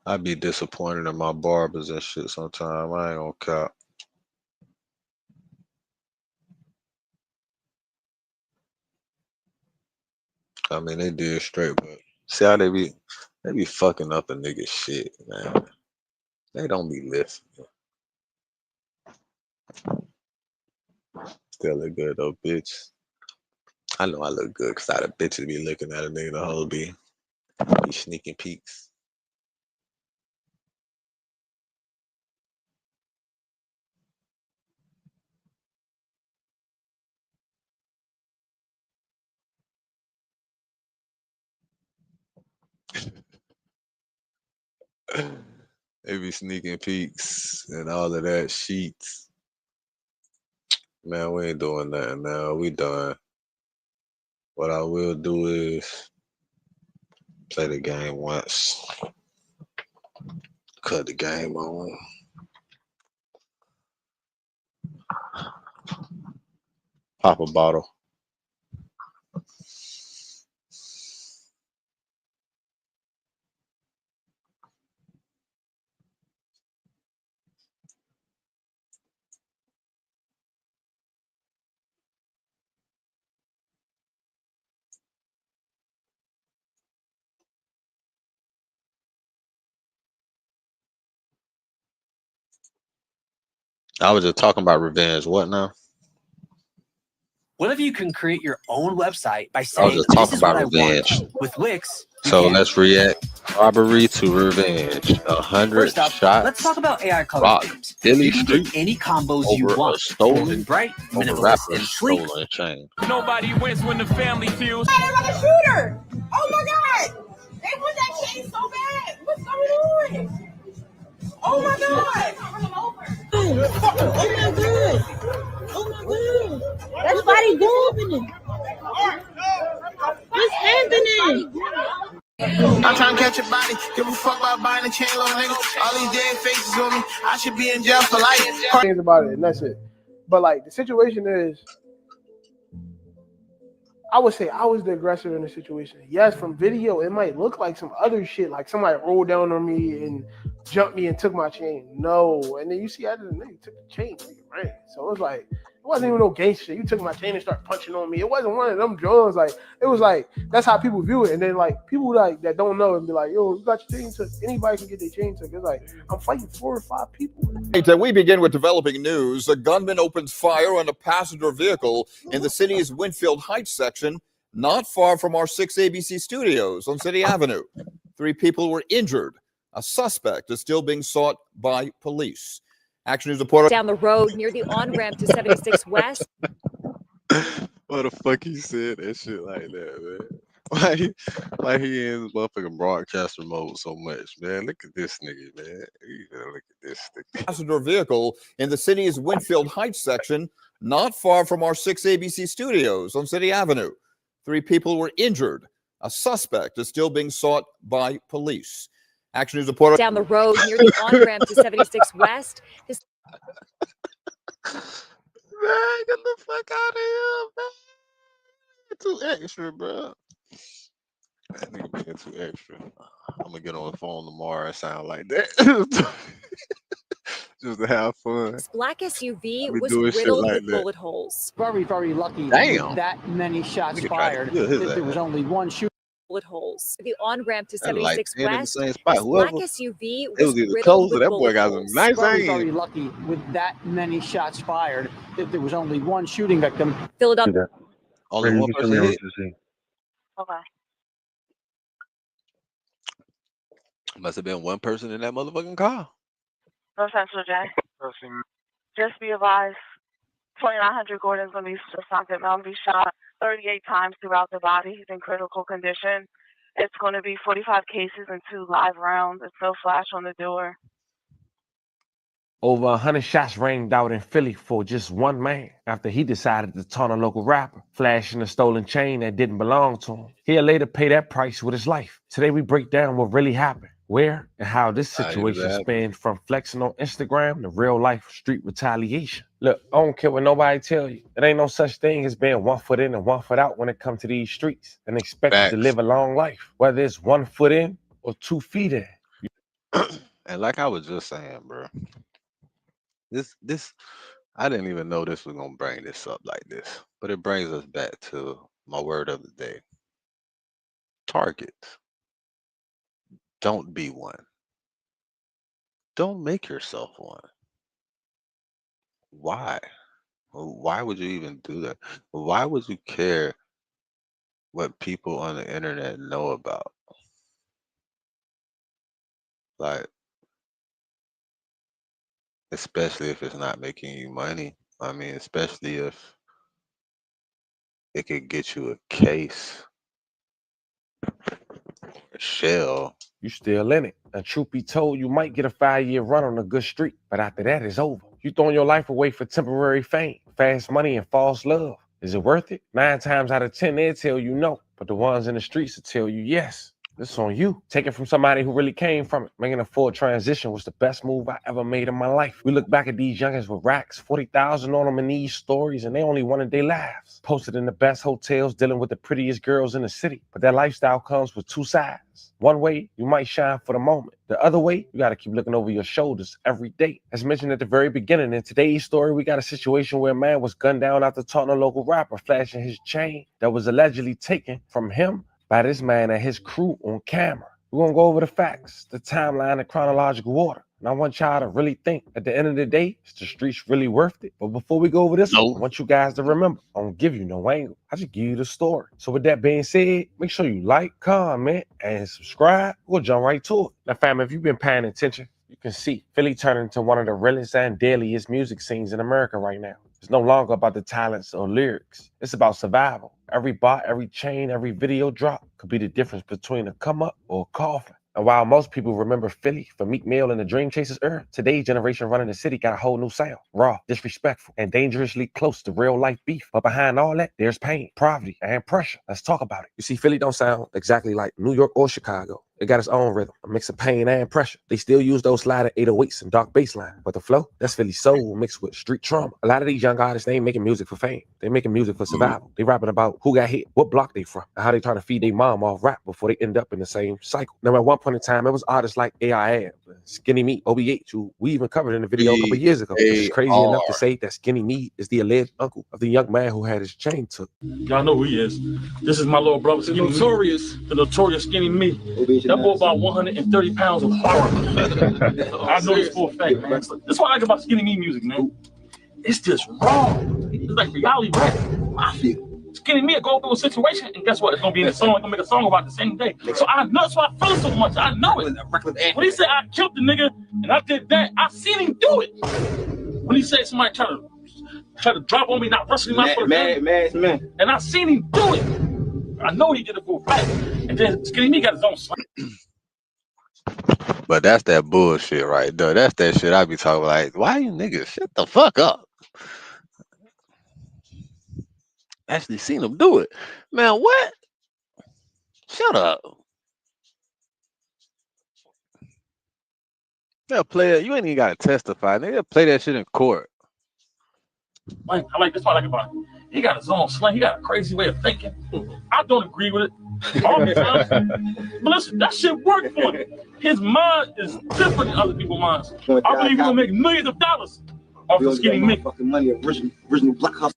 I be disappointed in my barbers and shit sometimes. I ain't gonna cap. I mean, they did straight, but see how they be fucking up a nigga shit, man. They don't be listening. Still look good though, bitch. I know I look good because I the bitches be looking at a nigga the whole be sneaking peeks. They be sneaking peeks and all of that sheets. Man, we ain't doing nothing now. We done. What I will do is play the game once. Cut the game on. Pop a bottle. I was just talking about revenge. What now? What if you can create your own website by I was saying, just this talking is what about I want? revenge. With Wix, you So can. let's react robbery to revenge. 100 First up, shots. let's talk about AI color Rock themes. Philly You can get Street any combos you over a want. stolen Bold and bright, over minimalist rapper and sleek. stolen chain. Nobody wins when the family feels. A shooter! Oh my god! They want that chain so bad! What's going on? Oh my god! Oh my god! Oh my god! That's body moving! What's happening? I'm trying to catch a body, give a fuck about buying a chain, little nigga. All these dead faces on me, I should be in jail for life. Things about it, and that's it. But like the situation is, I would say I was the aggressor in the situation. Yes, from video, it might look like some other shit, like somebody rolled down on me and jumped me and took my chain. No, and then you see, I didn't. Nigga took the chain, nigga ran. So it was like, it wasn't even no gangster shit. You took my chain and started punching on me. It wasn't one of them drones. Like it was like that's how people view it. And then like people like that don't know and be like, yo, you got your chain took. Anybody can get their chain took. It's like I'm fighting 4 or 5 people. We begin with developing news. A gunman opens fire on a passenger vehicle in the city's Winfield Heights section, not far from our 6 ABC studios on City Avenue. 3 people were injured. A suspect is still being sought by police. Action News reporter. Down the road near the on-ramp to 76 West. What the fuck he said that shit like that, man? Why he in his motherfucking broadcaster mode so much, man? Look at this nigga, man. Look at this nigga. Passenger vehicle in the city's Winfield Heights section, not far from our 6 ABC studios on City Avenue. 3 people were injured. A suspect is still being sought by police. Action News reporter. Down the road near the on-ramp to 76 West. Man, get the fuck out of here, man. Too extra, bro. That nigga being too extra. I'm gonna get on the phone tomorrow and sound like that. Just to have fun. This black SUV We was doing shit riddled like with that. bullet holes. Very, very lucky Damn. with that many shots We could try to fired. kill his There was ass. only one shooter. Bullet holes. The on-ramp to That like 76 10 in the West. same spot. This black Whoever SUV it was was either riddled close or with that boy bullet got some holes. nice Very, very aim. lucky with that many shots fired. There was only one shooting victim. Philadelphia. Only one person hit. Okay. Must have been one person in that motherfucking car. No Central J. Just be advised, 2900 Gordon's going to be suspected Mountain be shot 38 times throughout the body. He's in critical condition. It's going to be 45 cases and 2 live rounds. There's no flash on the door. Over 100 shots rang out in Philly for just one man after he decided to taunt a local rapper, flashing a stolen chain that didn't belong to him. He'll later pay that price with his life. Today we break down what really happened, where, and how this situation Exactly. spanned from flexing on Instagram to real life street retaliation. Look, I don't care what nobody tell you. It ain't no such thing as being 1 foot in and 1 foot out when it comes to these streets and expected to Facts. live a long life, whether it's 1 foot in or 2 feet in. And like I was just saying, bro, this I didn't even know this was gonna bring this up like this, but it brings us back to my word of the day: targets. Don't be one. Don't make yourself one. Why? Why would you even do that? Why would you care what people on the internet know about? Like, especially if it's not making you money. I mean, especially if it could get you a case, a shell. You still in it. And truth be told, you might get a 5-year run on a good streak, but after that, it's over. You throwing your life away for temporary fame, fast money, and false love. Is it worth it? 9 times out of 10, they'll tell you no, but the ones in the streets will tell you yes. This on you. Take it from somebody who really came from it. Making a full transition was the best move I ever made in my life. We look back at these youngins with racks, 40,000 on them in these stories, and they only wanted their lives. Posted in the best hotels, dealing with the prettiest girls in the city. But that lifestyle comes with 2 sides. One way, you might shine for the moment. The other way, you got to keep looking over your shoulders every day. As mentioned at the very beginning, in today's story, we got a situation where a man was gunned down after taunting a local rapper, flashing his chain that was allegedly taken from him by this man and his crew on camera. We're going to go over the facts, the timeline, and chronological order. And I want y'all to really think, at the end of the day, is the streets really worth it? But before we go over this, I want you guys to remember, I don't give you no angle. I just give you the story. So with that being said, make sure you like, comment, and subscribe. We'll jump right to it. Now, fam, if you've been paying attention, you can see Philly turning into one of the realest and deadliest music scenes in America right now. It's no longer about the talents or lyrics. It's about survival. Every bot, every chain, every video drop could be the difference between a come up or a coffin. And while most people remember Philly for Meek Mill and the Dream Chasers era, today's generation running the city got a whole new sound. Raw, disrespectful, and dangerously close to real life beef. But behind all that, there's pain, poverty, and pressure. Let's talk about it. You see, Philly don't sound exactly like New York or Chicago. It got its own rhythm, a mix of pain and pressure. They still use those slider 808s and dark bass line, but the flow, that's Philly soul mixed with street trauma. A lot of these young artists, they ain't making music for fame. They making music for survival. They rapping about who got hit, what block they from, and how they trying to feed their mom off rap before they end up in the same cycle. Now, at one point in time, it was artists like AI, Skinny Meat, OBH, who we even covered in the video a couple years ago. Which is crazy enough to say that Skinny Meat is the alleged uncle of the young man who had his chain took. Y'all know who he is. This is my little brother, Skinny Notorious. The notorious Skinny Meat. That boy about 130 pounds of horror. I know this for a fact, man. That's what I like about Skinny Meat music, man. It's just raw. It's like reality rap. I feel. Skinny Meat go through a situation, and guess what? It's gonna be in a song. It's gonna make a song about it the same day. So I know, that's why I feel it so much. I know it. When he said I killed the nigga and I did that, I seen him do it. When he said somebody try to drop on me, not wrestling my foot, man, and I seen him do it. I know he did it for a fact. And then Skinny Meat got his own slang. But that's that bullshit right there. That's that shit I be talking like, why you niggas shut the fuck up? Actually seen him do it. Man, what? Shut up. They'll play it. You ain't even gotta testify. They'll play that shit in court. Like, I like this part I like about it. He got his own slang. He got a crazy way of thinking. I don't agree with it all the time. But listen, that shit worked for him. His mind is different than other people's minds. I believe he's gonna make millions of dollars off of Skinny Meat. Money, original black hustle.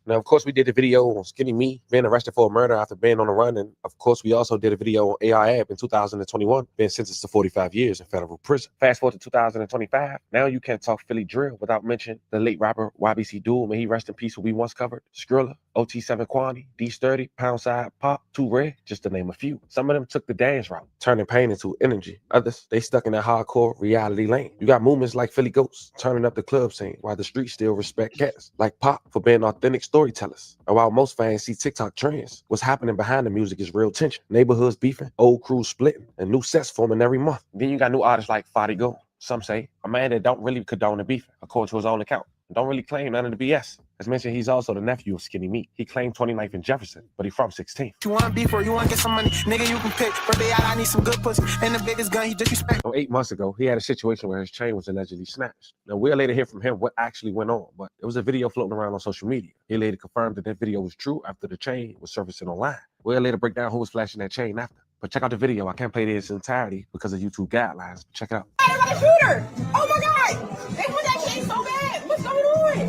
Now, of course, we did a video on Skinny Meat being arrested for a murder after being on the run. And of course, we also did a video on AI Ab in 2021, being sentenced to 45 years in federal prison. Fast forward to 2025. Now you can't talk Philly drill without mentioning the late rapper YBC Duel. May he rest in peace, who we once covered. Skrilla, OT7 Quanti, D30, Poundside, Pop, 2 Red, just to name a few. Some of them took the dance route, turning pain into energy. Others, they stuck in that hardcore reality lane. You got movements like Philly Ghosts turning up the club scene, while the streets still respect cats like Pop for being authentic storytellers. And while most fans see TikTok trends, what's happening behind the music is real tension. Neighborhoods beefing, old crews splitting, and new sets forming every month. Then you got new artists like Fadi Go. Some say a man that don't really condone the beefing, according to his own account. and don't really claim none of the BS. As mentioned, he's also the nephew of Skinny Meat. He claimed 29th and Jefferson, but he from 16th. You want beef or you want to get some money? Nigga, you can pick. Birthday out, I need some good pussy. And the biggest gun, he disrespect. So 8 months ago, he had a situation where his chain was allegedly snatched. Now, we'll later hear from him what actually went on, but there was a video floating around on social media. He later confirmed that that video was true after the chain was surfacing online. We'll later break down who was flashing that chain after. But check out the video. I can't play it in its entirety because of YouTube guidelines. But check it out. Shooter! Oh my God! They put that chain so bad. What's going on?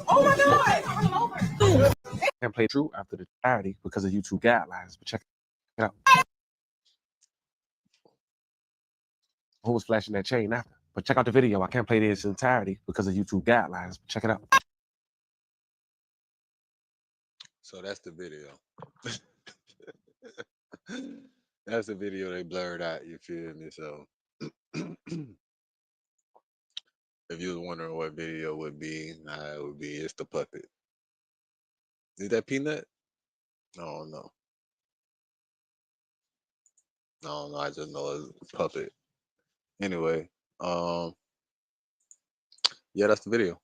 Oh my God! Can't play it true after the entirety because of YouTube guidelines. But check it out. Who was flashing that chain after? But check out the video. I can't play it in its entirety because of YouTube guidelines. But check it out. So that's the video. That's the video they blurred out, you feel me? So if you was wondering what video would be, it would be It's the Puppet. Is that Peanut? No, no. No, I just know it's Puppet. Anyway, yeah, that's the video.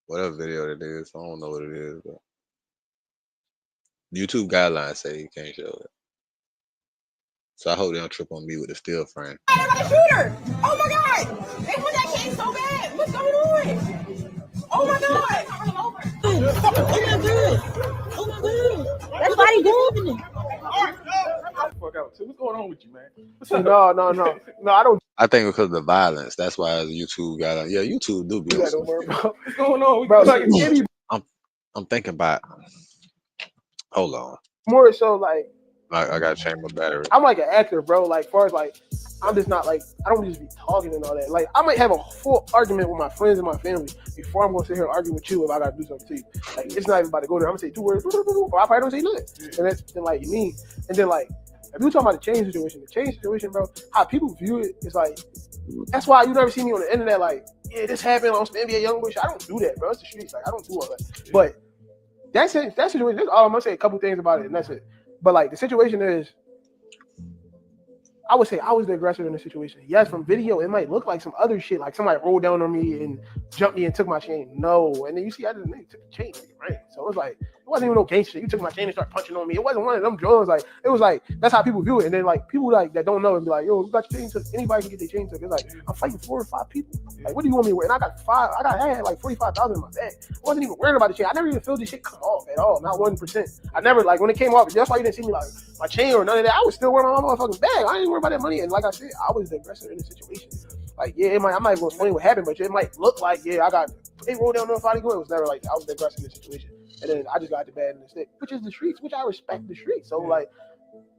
Whatever video it is, I don't know what it is, but YouTube guidelines say you can't show it. So I hope they don't trip on me with the still frame. Shooter! Oh my God! They put that chain so bad. What's going on? Oh my God! Oh my God! Oh my God! That's why he doing it. Fuck out. So what's going on with you, man? No, I don't. I think because of the violence, that's why YouTube got. Yeah, YouTube do be. Don't worry about. What's going on? Bro, Like, I'm thinking about. Hold on. more so like I gotta change my battery. I'm like an actor, bro. Like, far as like, I'm just not like, I don't just be talking and all that. Like, I might have a full argument with my friends and my family before I'm gonna sit here and argue with you if I gotta do something to you. Like, it's not even about to go there. I'm gonna say 2 words, or I probably don't say nothing. And that's then like me. And then like, if you talking about the change situation, bro, how people view it is like, that's why you never see me on the internet like, yeah, this happened on some NBA Youngboy shit. I don't do that, bro. It's the streets. Like, I don't do all that. But that's it. That situation. That's all I'm gonna say. A couple things about it, and that's it. But like the situation is, I would say I was the aggressor in the situation. Yes, from video, it might look like some other shit, like somebody rolled down on me and jumped me and took my chain. No, and then you see, I just took the chain, right? So it was like, it wasn't even no gangster shit. You took my chain and started punching on me. It wasn't one of them drugs. Like, it was like, that's how people view it. And then like people like that don't know and be like, yo, you got your chain took. Anybody can get their chain took. It's like, I'm fighting 4 or 5 people. Like, what do you want me to wear? And I had like 45,000 in my bag. I wasn't even worried about the chain. I never even felt this shit come off at all. Not 1%. I never, like, when it came off, that's why you didn't see me like my chain or none of that. I was still wearing my motherfucking bag. I didn't worry about that money. And like I said, I was the aggressor in the situation. Like, yeah, I'm not even gonna explain what happened, but it might look like, yeah, they rolled down on nobody going. It was never like I was the aggressor in the situation. And then I just got the bad in the stick, which is the streets, which I respect the streets. So like,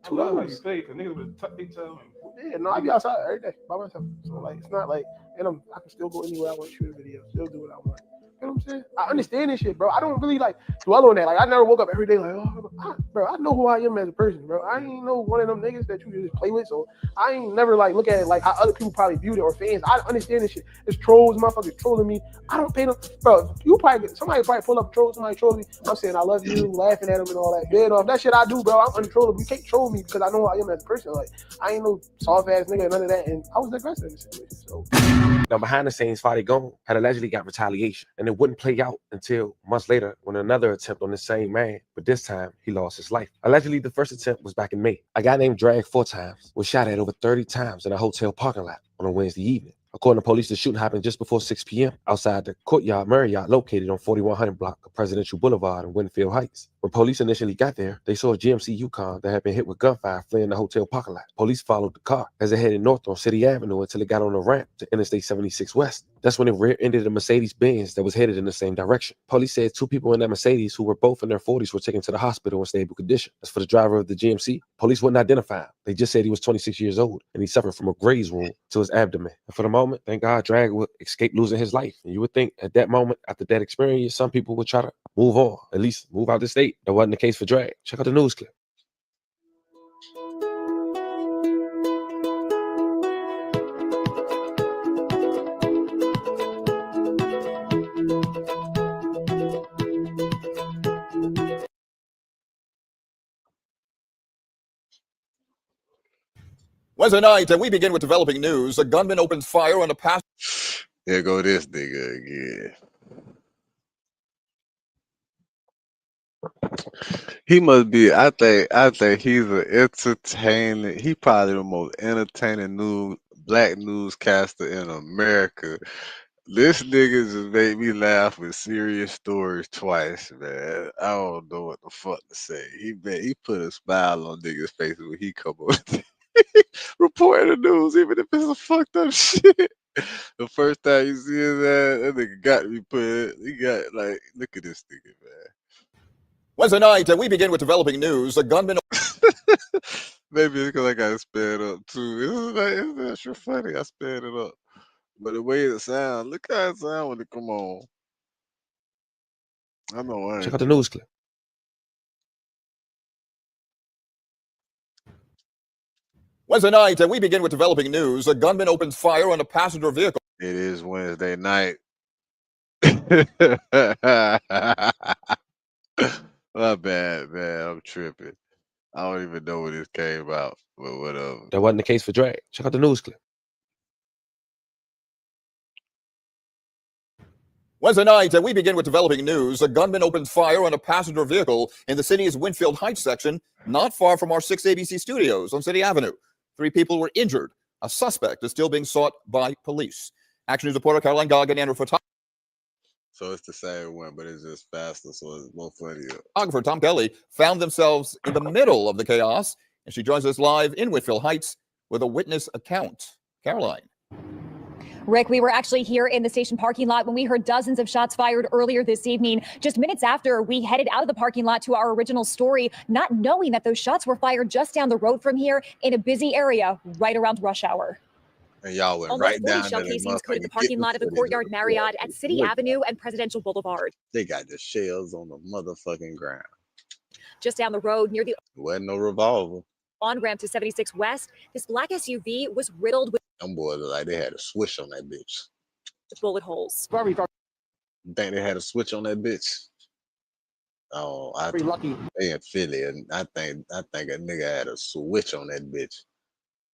I love how you say, because niggas would tuck their toe. Yeah, no, I be outside every day by myself. So like, it's not like, and I can still go anywhere I want to shoot a video, still do what I want. You know what I'm saying? I understand this shit, bro. I don't really like dwell on that. Like, I never woke up every day like, oh, bro, I know who I am as a person, bro. I ain't know one of them niggas that you just play with. So I ain't never like look at it like how other people probably viewed it or fans. I understand this shit. It's trolls, motherfuckers trolling me. I don't pay them, bro. Somebody probably pull up troll, somebody troll me. I'm saying I love you, laughing at them and all that. Dead off that shit I do, bro. I'm untrollable. You can't troll me because I know who I am as a person. Like, I ain't no soft ass nigga, none of that. And I was aggressive in the situation. So now, behind the scenes, Fadi Gone had allegedly got retaliation, and it wouldn't play out until months later when another attempt on the same man, but this time he lost his life. Allegedly, the first attempt was back in May. A guy named Derrick 4 times was shot at over 30 times in a hotel parking lot on a Wednesday evening. According to police, the shooting happened just before 6 p.m. outside the Courtyard Marriott located on 4100 block of Presidential Boulevard in Winfield Heights. When police initially got there, they saw a GMC Yukon that had been hit with gunfire fleeing the hotel parking lot. Police followed the car as it headed north on City Avenue until it got on a ramp to Interstate 76 West. That's when it rear-ended a Mercedes-Benz that was headed in the same direction. Police said 2 people in that Mercedes who were both in their 40s were taken to the hospital in stable condition. As for the driver of the GMC, police wouldn't identify him. They just said he was 26 years old and he suffered from a graze wound to his abdomen. And for the moment, thank God, Drag would escape losing his life. And you would think at that moment, after that experience, some people would try to move on, at least move out the state. That wasn't the case for Drag. Check out the news clip. Wednesday night, we begin with developing news. A gunman opens fire on a passenger. There go this nigga again. He must be. I think he's an entertaining. He probably the most entertaining news black newscaster in America. This nigga just made me laugh with serious stories twice, man. I don't know what the fuck to say. He put a smile on niggas' faces when he come on reporting the news, even if it's a fucked up shit. The first time you see his ass, that nigga got to be put. He got like, look at this nigga, man. Wednesday night, we begin with developing news. A gunman. Maybe it's because I got to sped up too. It's extra funny. I sped it up. But the way it sounds, look how it sounds when it come on. I know I Check ain't out the tripping. news clip. Wednesday night, we begin with developing news. A gunman opens fire on a passenger vehicle. It is Wednesday night. My bad, man. I'm tripping. I don't even know when this came out, but whatever. That wasn't the case for drag. Check out the news clip. Wednesday night, we begin with developing news. A gunman opens fire on a passenger vehicle in the city's Winfield Heights section, not far from our 6 ABC studios on City Avenue. 3 people were injured. A suspect is still being sought by police. Action News reporter Caroline Goggin and her photographer So it's the same one, but it's just faster, so it's more funnier. Tom Kelly found themselves in the middle of the chaos, and she joins us live in Winfield Heights with a witness account. Caroline. Rick, we were actually here in the station parking lot when we heard dozens of shots fired earlier this evening, just minutes after we headed out of the parking lot to our original story, not knowing that those shots were fired just down the road from here in a busy area right around rush hour. And y'all went Almost right 40 down shell to the casings coated the motherfucking parking lot of the Courtyard Marriott at City Look, Avenue and Presidential Boulevard. they got the shells on the motherfucking ground. Just down the road near the Wasn't no revolver. on-ramp to 76 West, this black SUV was riddled with Them boys look like they had a switch on that bitch. bullet holes. You think they had a switch on that bitch? Oh, Very lucky. They in Philly, and I think a nigga had a switch on that bitch.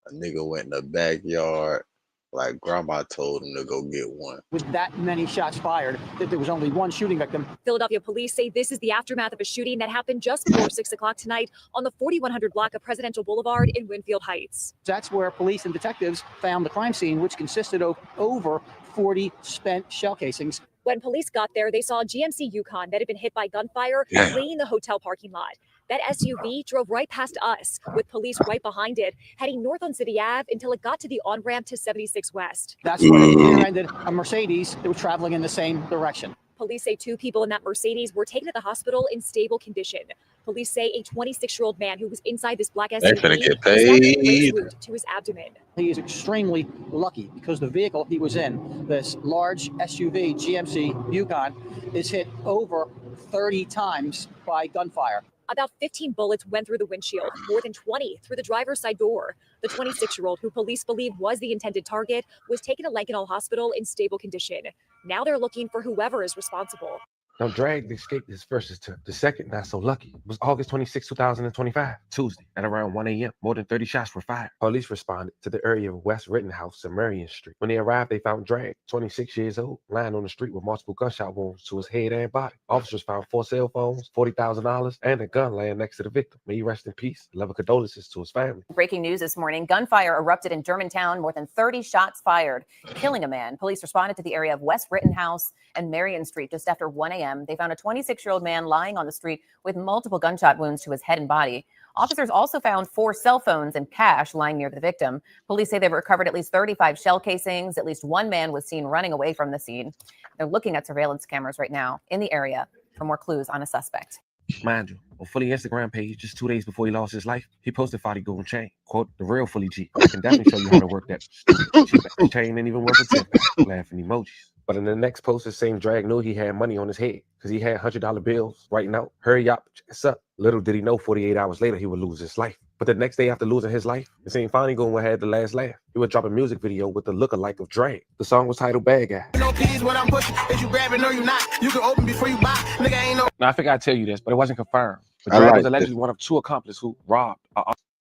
A nigga went in the backyard, like grandma told him to go get one. With that many shots fired, that there was only one shooting victim. Philadelphia police say this is the aftermath of a shooting that happened just before 6 o'clock tonight on the 4100 block of Presidential Boulevard in Winfield Heights. That's where police and detectives found the crime scene, which consisted of over 40 spent shell casings. When police got there, they saw a GMC Yukon that had been hit by gunfire fleeing the hotel parking lot. That SUV drove right past us, with police right behind it, heading north on City Ave until it got to the on-ramp to 76 West. That's where it rear-ended a Mercedes that was traveling in the same direction. Police say 2 people in that Mercedes were taken to the hospital in stable condition. Police say a 26-year-old man who was inside this black SUV finna get was stabbed in a paid. wound to his abdomen. He is extremely lucky because the vehicle he was in, this large SUV GMC Yukon, is hit over 30 times by gunfire. About 15 bullets went through the windshield, more than 20 through the driver's side door. The 26-year-old, who police believe was the intended target, was taken to Lankenau Hospital in stable condition. Now they're looking for whoever is responsible. Now, Drag escaped his first attempt. The second, not so lucky, was August 26, 2025, Tuesday, at around 1 a.m. More than 30 shots were fired. Police responded to the area of West Rittenhouse and Marion Street. When they arrived, they found Drag, 26 years old, lying on the street with multiple gunshot wounds to his head and body. Officers found 4 cell phones, $40,000, and a gun laying next to the victim. May he rest in peace. 11 condolences to his family. Breaking news this morning, gunfire erupted in Germantown, more than 30 shots fired, killing a man. Police responded to the area of West Rittenhouse and Marion Street just after 1 a.m. They found a 26-year-old man lying on the street with multiple gunshot wounds to his head and body. Officers also found 4 cell phones and cash lying near the victim. Police say they've recovered at least 35 shell casings. At least 1 man was seen running away from the scene. They're looking at surveillance cameras right now in the area for more clues on a suspect. Mind you, on Fully Instagram page, just 2 days before he lost his life, he posted 40 gold chain. Quote, the real Fully G. I can definitely show you how to work that stupid cheap chain ain't even worth a 10. Laughing emojis. But in the next post, the same Drag knew he had money on his head because he had $100 bills writing out, hurry up, it's up. Little did he know 48 hours later he would lose his life. But the next day after losing his life, the same Fonny going had the last laugh. He would drop a music video with the lookalike of Drag. The song was titled Bad Guy. No keys when I'm pushing. If you grab it or you not, you can open before you buy. Nigga ain't no. Now, I think I'd tell you this, but it wasn't confirmed. But I Drag like was allegedly this. one of 2 accomplices who robbed.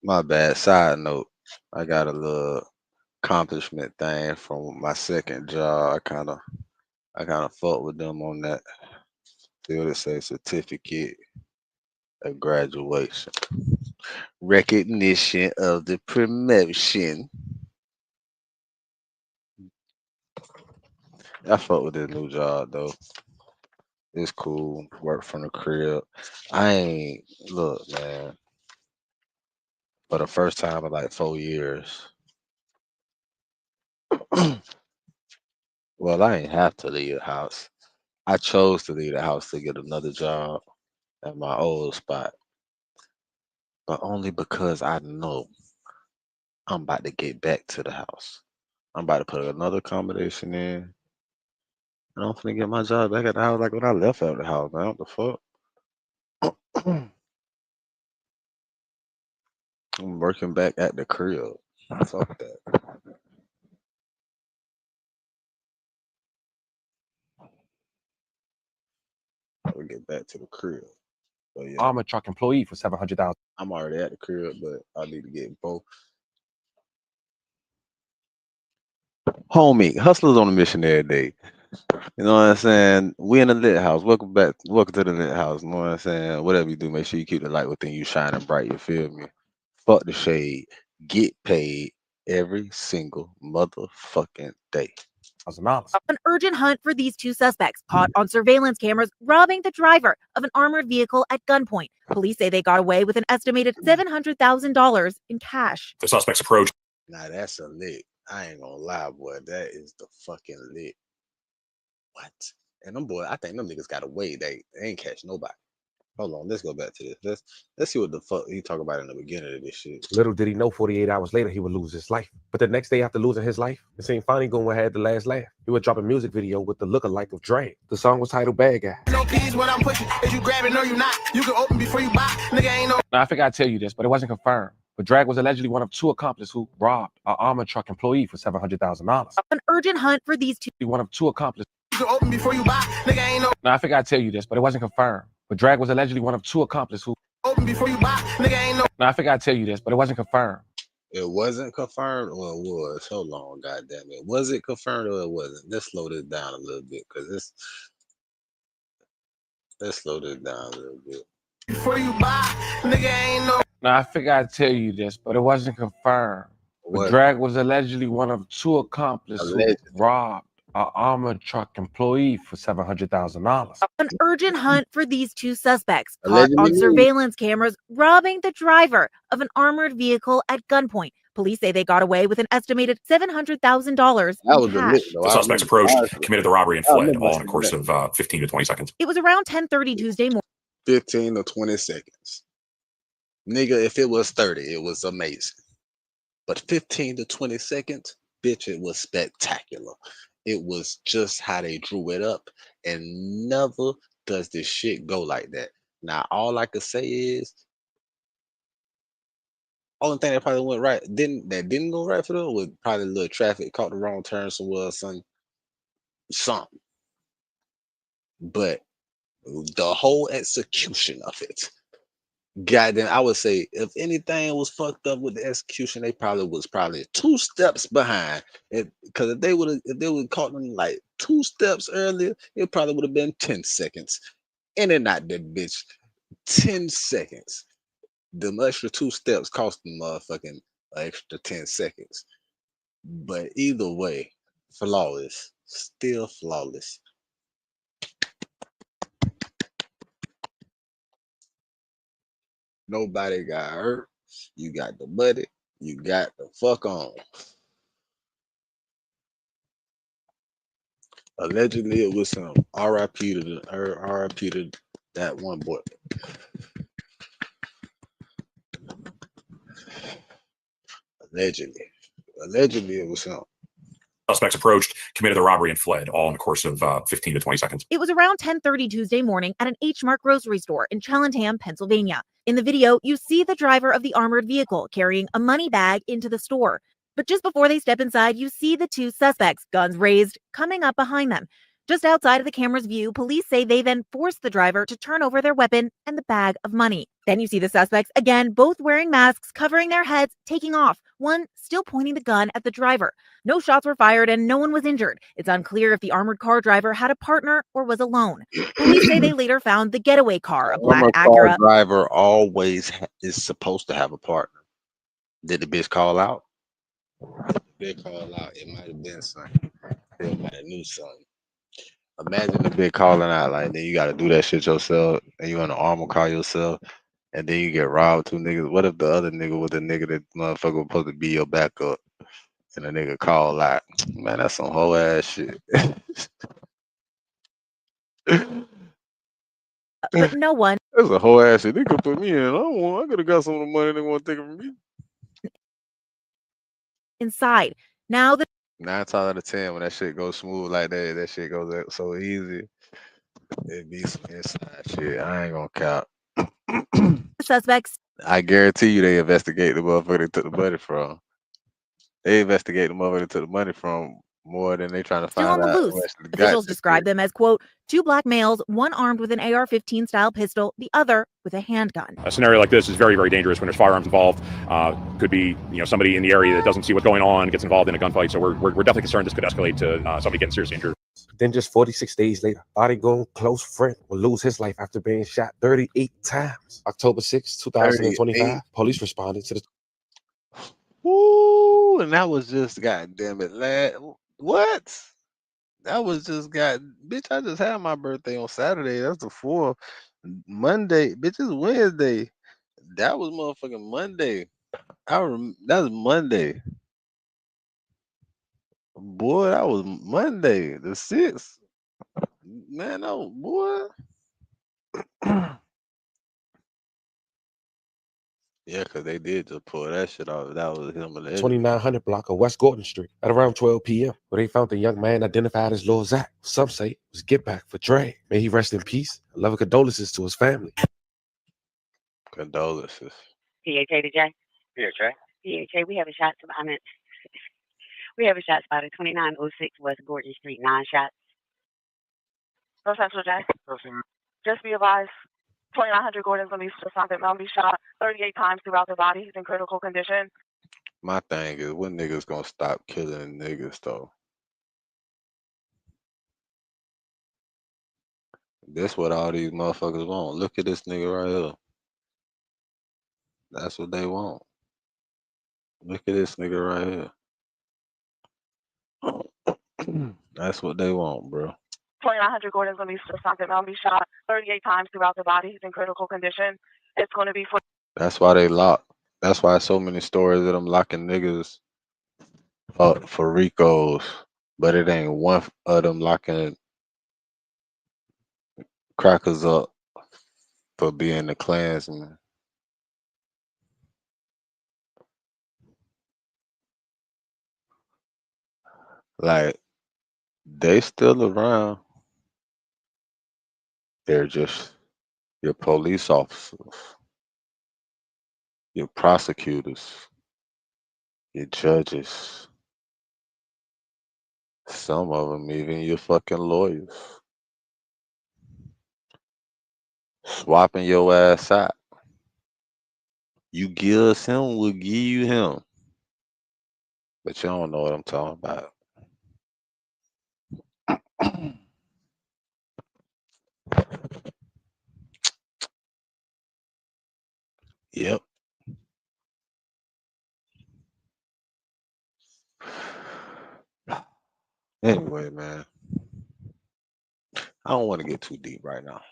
My bad. Side note, I got a little accomplishment thing from my second job. I kind of I kind of fuck with them on that. Still, it say certificate of graduation, recognition of the promotion. I fuck with this new job though. It's cool. Work from the crib. I ain't look, man. For the first time in like 4 years. Well, I ain't have to leave the house. I chose to leave the house to get another job at my old spot, but only because I know I'm about to get back to the house. I'm about to put another accommodation in, and I'm finna get my job back at the house like when I left out the house, man. What the fuck? I'm working back at the crib. Fuck that. I'll get back to the crib. But yeah, Armor truck employee for 700,000. I'm already at the crib, but I need to get both. Homie, hustlers on a mission every day. You know what I'm saying? We in the lit house. Welcome back. Welcome to the lit house. You know what I'm saying? Whatever you do, make sure you keep the light within you shining bright. You feel me? Fuck the shade. Get paid every single motherfucking day. An urgent hunt for these two suspects caught on surveillance cameras robbing the driver of an armored vehicle at gunpoint. Police say they got away with an estimated $700,000 in cash. The suspects approached. Now that's a lick. I ain't gonna lie, boy. That is the fucking lick. What? And them boy, I think them niggas got away. They ain't catch nobody. Hold on, let's go back to this. Let's see what the fuck he talk about in the beginning of this shit. Little did he know 48 hours later he would lose his life. But the next day after losing his life, it seemed funny going had the last laugh. He would drop a music video with the lookalike of Dre. The song was titled Bad Guy. No keys when I'm pushing. If you grab it, no, you not. You can open before you buy. Nigga ain't no. Now, I figured I'd tell you this, but it wasn't confirmed. But Drag was allegedly one of two accomplices who robbed an armored truck employee for $700,000. An urgent hunt for these two. One of two accomplices. You can open before you buy. Nigga ain't no. Now, I figured I'd tell you this, but it wasn't confirmed. But Drag was allegedly one of two accomplices who. Open before you buy. Nigga ain't no. Now, I figured I'd tell you this, but it wasn't confirmed. It wasn't confirmed or it was? Hold on, goddamn it. Was it confirmed or it wasn't? Let's slow this down a little bit because let's slow this down a little bit. Before you buy, nigga ain't no. Now, I figured I'd tell you this, but it wasn't confirmed. But Drag was allegedly one of two accomplices who robbed an armored truck employee for $700,000. An urgent hunt for these two suspects caught on surveillance cameras robbing the driver of an armored vehicle at gunpoint. Police say they got away with an estimated $700,000 in cash. The suspects approached, committed the robbery, and fled, all in the course of 15 to 20 seconds. It was around 10:30 Tuesday morning. 15 to 20 seconds. Nigga, if it was 30, it was amazing. But 15 to 20 seconds, bitch, it was spectacular. It was just how they drew it up, and never does this shit go like that. Now, all I could say is, only thing that probably went right, didn't go right for them was probably a little traffic, caught the wrong turn somewhere or something. But the whole execution of it, goddamn, I would say if anything was fucked up with the execution, they probably was 2 steps behind. Because if they would caught them like 2 steps earlier, it probably would have been 10 seconds. And then not that bitch. 10 seconds. The extra 2 steps cost them motherfucking extra 10 seconds. But either way, flawless. Still flawless. Nobody got hurt. You got the money. You got the fuck on. Allegedly, it was some RIP to that one boy. Allegedly, it was him. Suspects approached, committed the robbery, and fled, all in the course of 15 to 20 seconds. It was around 10:30 Tuesday morning at an H Mart grocery store in Cheltenham, Pennsylvania. In the video, you see the driver of the armored vehicle carrying a money bag into the store. But just before they step inside, you see the two suspects, guns raised, coming up behind them. Just outside of the camera's view, police say they then forced the driver to turn over their weapon and the bag of money. Then you see the suspects, again, both wearing masks, covering their heads, taking off, one still pointing the gun at the driver. No shots were fired and no one was injured. It's unclear if the armored car driver had a partner or was alone. Police say they later found the getaway car, a black Armored car Acura. driver always is supposed to have a partner. Did the bitch call out? Bitch call out. It might have been something. It might have knew something. Imagine the bitch calling out like then you got to do that shit yourself, and you in an armored car yourself, and then you get robbed two niggas. What if the other nigga was the nigga that motherfucker was supposed to be your backup, and the nigga call out? Man, that's some whole ass shit. But no one That's a whole ass shit. They could put me in. I could have got some of the money they want to take it from me. inside. Now the 9 times out of 10, when that shit goes smooth like that, that shit goes out so easy. It be some inside shit. I ain't gonna count. suspects I guarantee you they investigate the motherfucker they took the money from. They investigate the motherfucker they took the money from more than they trying to still find on the out who loose. actually got Officials this describe shit. them as, quote, two black males, one armed with an AR-15 style pistol, the other with a handgun. A scenario like this is very, very dangerous when there's firearms involved. Could be, somebody in the area that doesn't see what's going on gets involved in a gunfight. So we're definitely concerned this could escalate to somebody getting seriously injured. Then just 46 days later, bodyguard close friend will lose his life after being shot 38 times. October 6, 2025, 38. police responded to the Woo! And that was just goddamn it, lad. What? That was just bitch. I just had my birthday on Saturday. That's the 4th. Monday, bitch, it's Wednesday. That was motherfucking Monday. That was Monday. Boy, that was Monday, the 6th. Man, no, boy. Yeah, because they did just pull that shit off. That was him allegedly. 2900 block of West Gordon Street at around 12 p.m., where they found the young man identified as Lil Zach. Some say it was get back for Dre. May he rest in peace. Love and condolences to his family. Condolences. PHA to J. PHA. PHA, we have a shot spot. We have a shot spot at 2906 West Gordon Street, 9 shots. Central J. Just be advised, 2900 Gordon's going to be found at Melby shot 38 times throughout the body. He's in critical condition. My thing is, when niggas gonna stop killing niggas, though? This what all these motherfuckers want. Look at this nigga right here. That's what they want. Look at this nigga right here. That's what they want, bro. 2900 Gordon's going to be found at Melby shot 38 times throughout the body. He's in critical condition. It's going to be for. That's why they lock. That's why so many stories of them locking niggas up for Ricos, but it ain't one of them locking crackers up for being the Klansman. Like, they still around. They're just your police officers, your prosecutors, your judges. Some of them even your fucking lawyers. Swapping your ass out. You give us him, we'll give you him. But you don't know what I'm talking about. Yep. Anyway, man. I don't want to get too deep right now.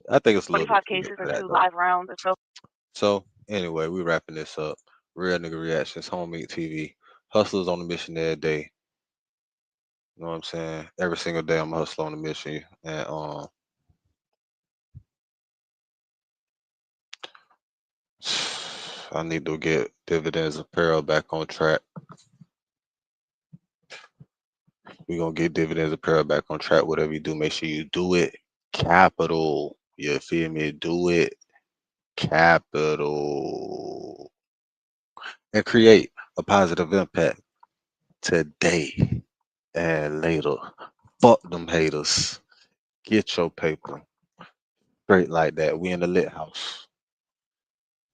I think it's a little 25 bit too late cases for and that, 2 though. live rounds. So, anyway, we wrapping this up. Real Nigga Reactions, Home Meat TV. Hustlers on the mission every day. You know what I'm saying? Every single day I'm a hustler on the mission. And I need to get Dividends Apparel back on track. We're gonna get Dividends Apparel back on track. Whatever you do, make sure you do it capital. You feel me? Do it capital. And create a positive impact today and later. Fuck them haters. Get your paper. Straight like that. We in the lit house.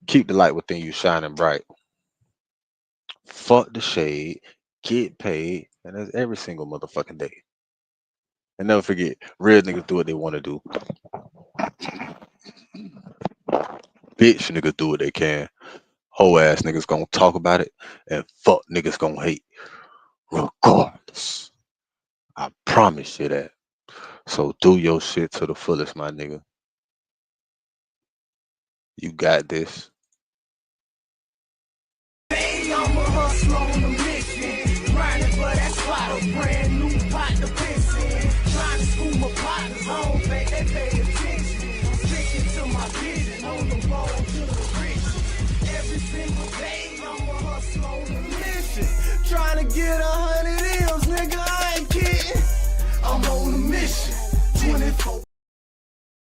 Keep the light within you shining bright. fuck the shade, get paid, and that's every single motherfucking day. And never forget, real niggas do what they want to do. Bitch niggas do what they can. Hoe ass niggas gonna talk about it, and fuck niggas gonna hate. Regardless. I promise you that. So do your shit to the fullest, my nigga. You got this. I'm a hustler on a mission, grinding for that spot, a brand new pot to piss in. Trying to school my partners home, they pay attention. I'm sticking to my vision, on the road to the riches. Every single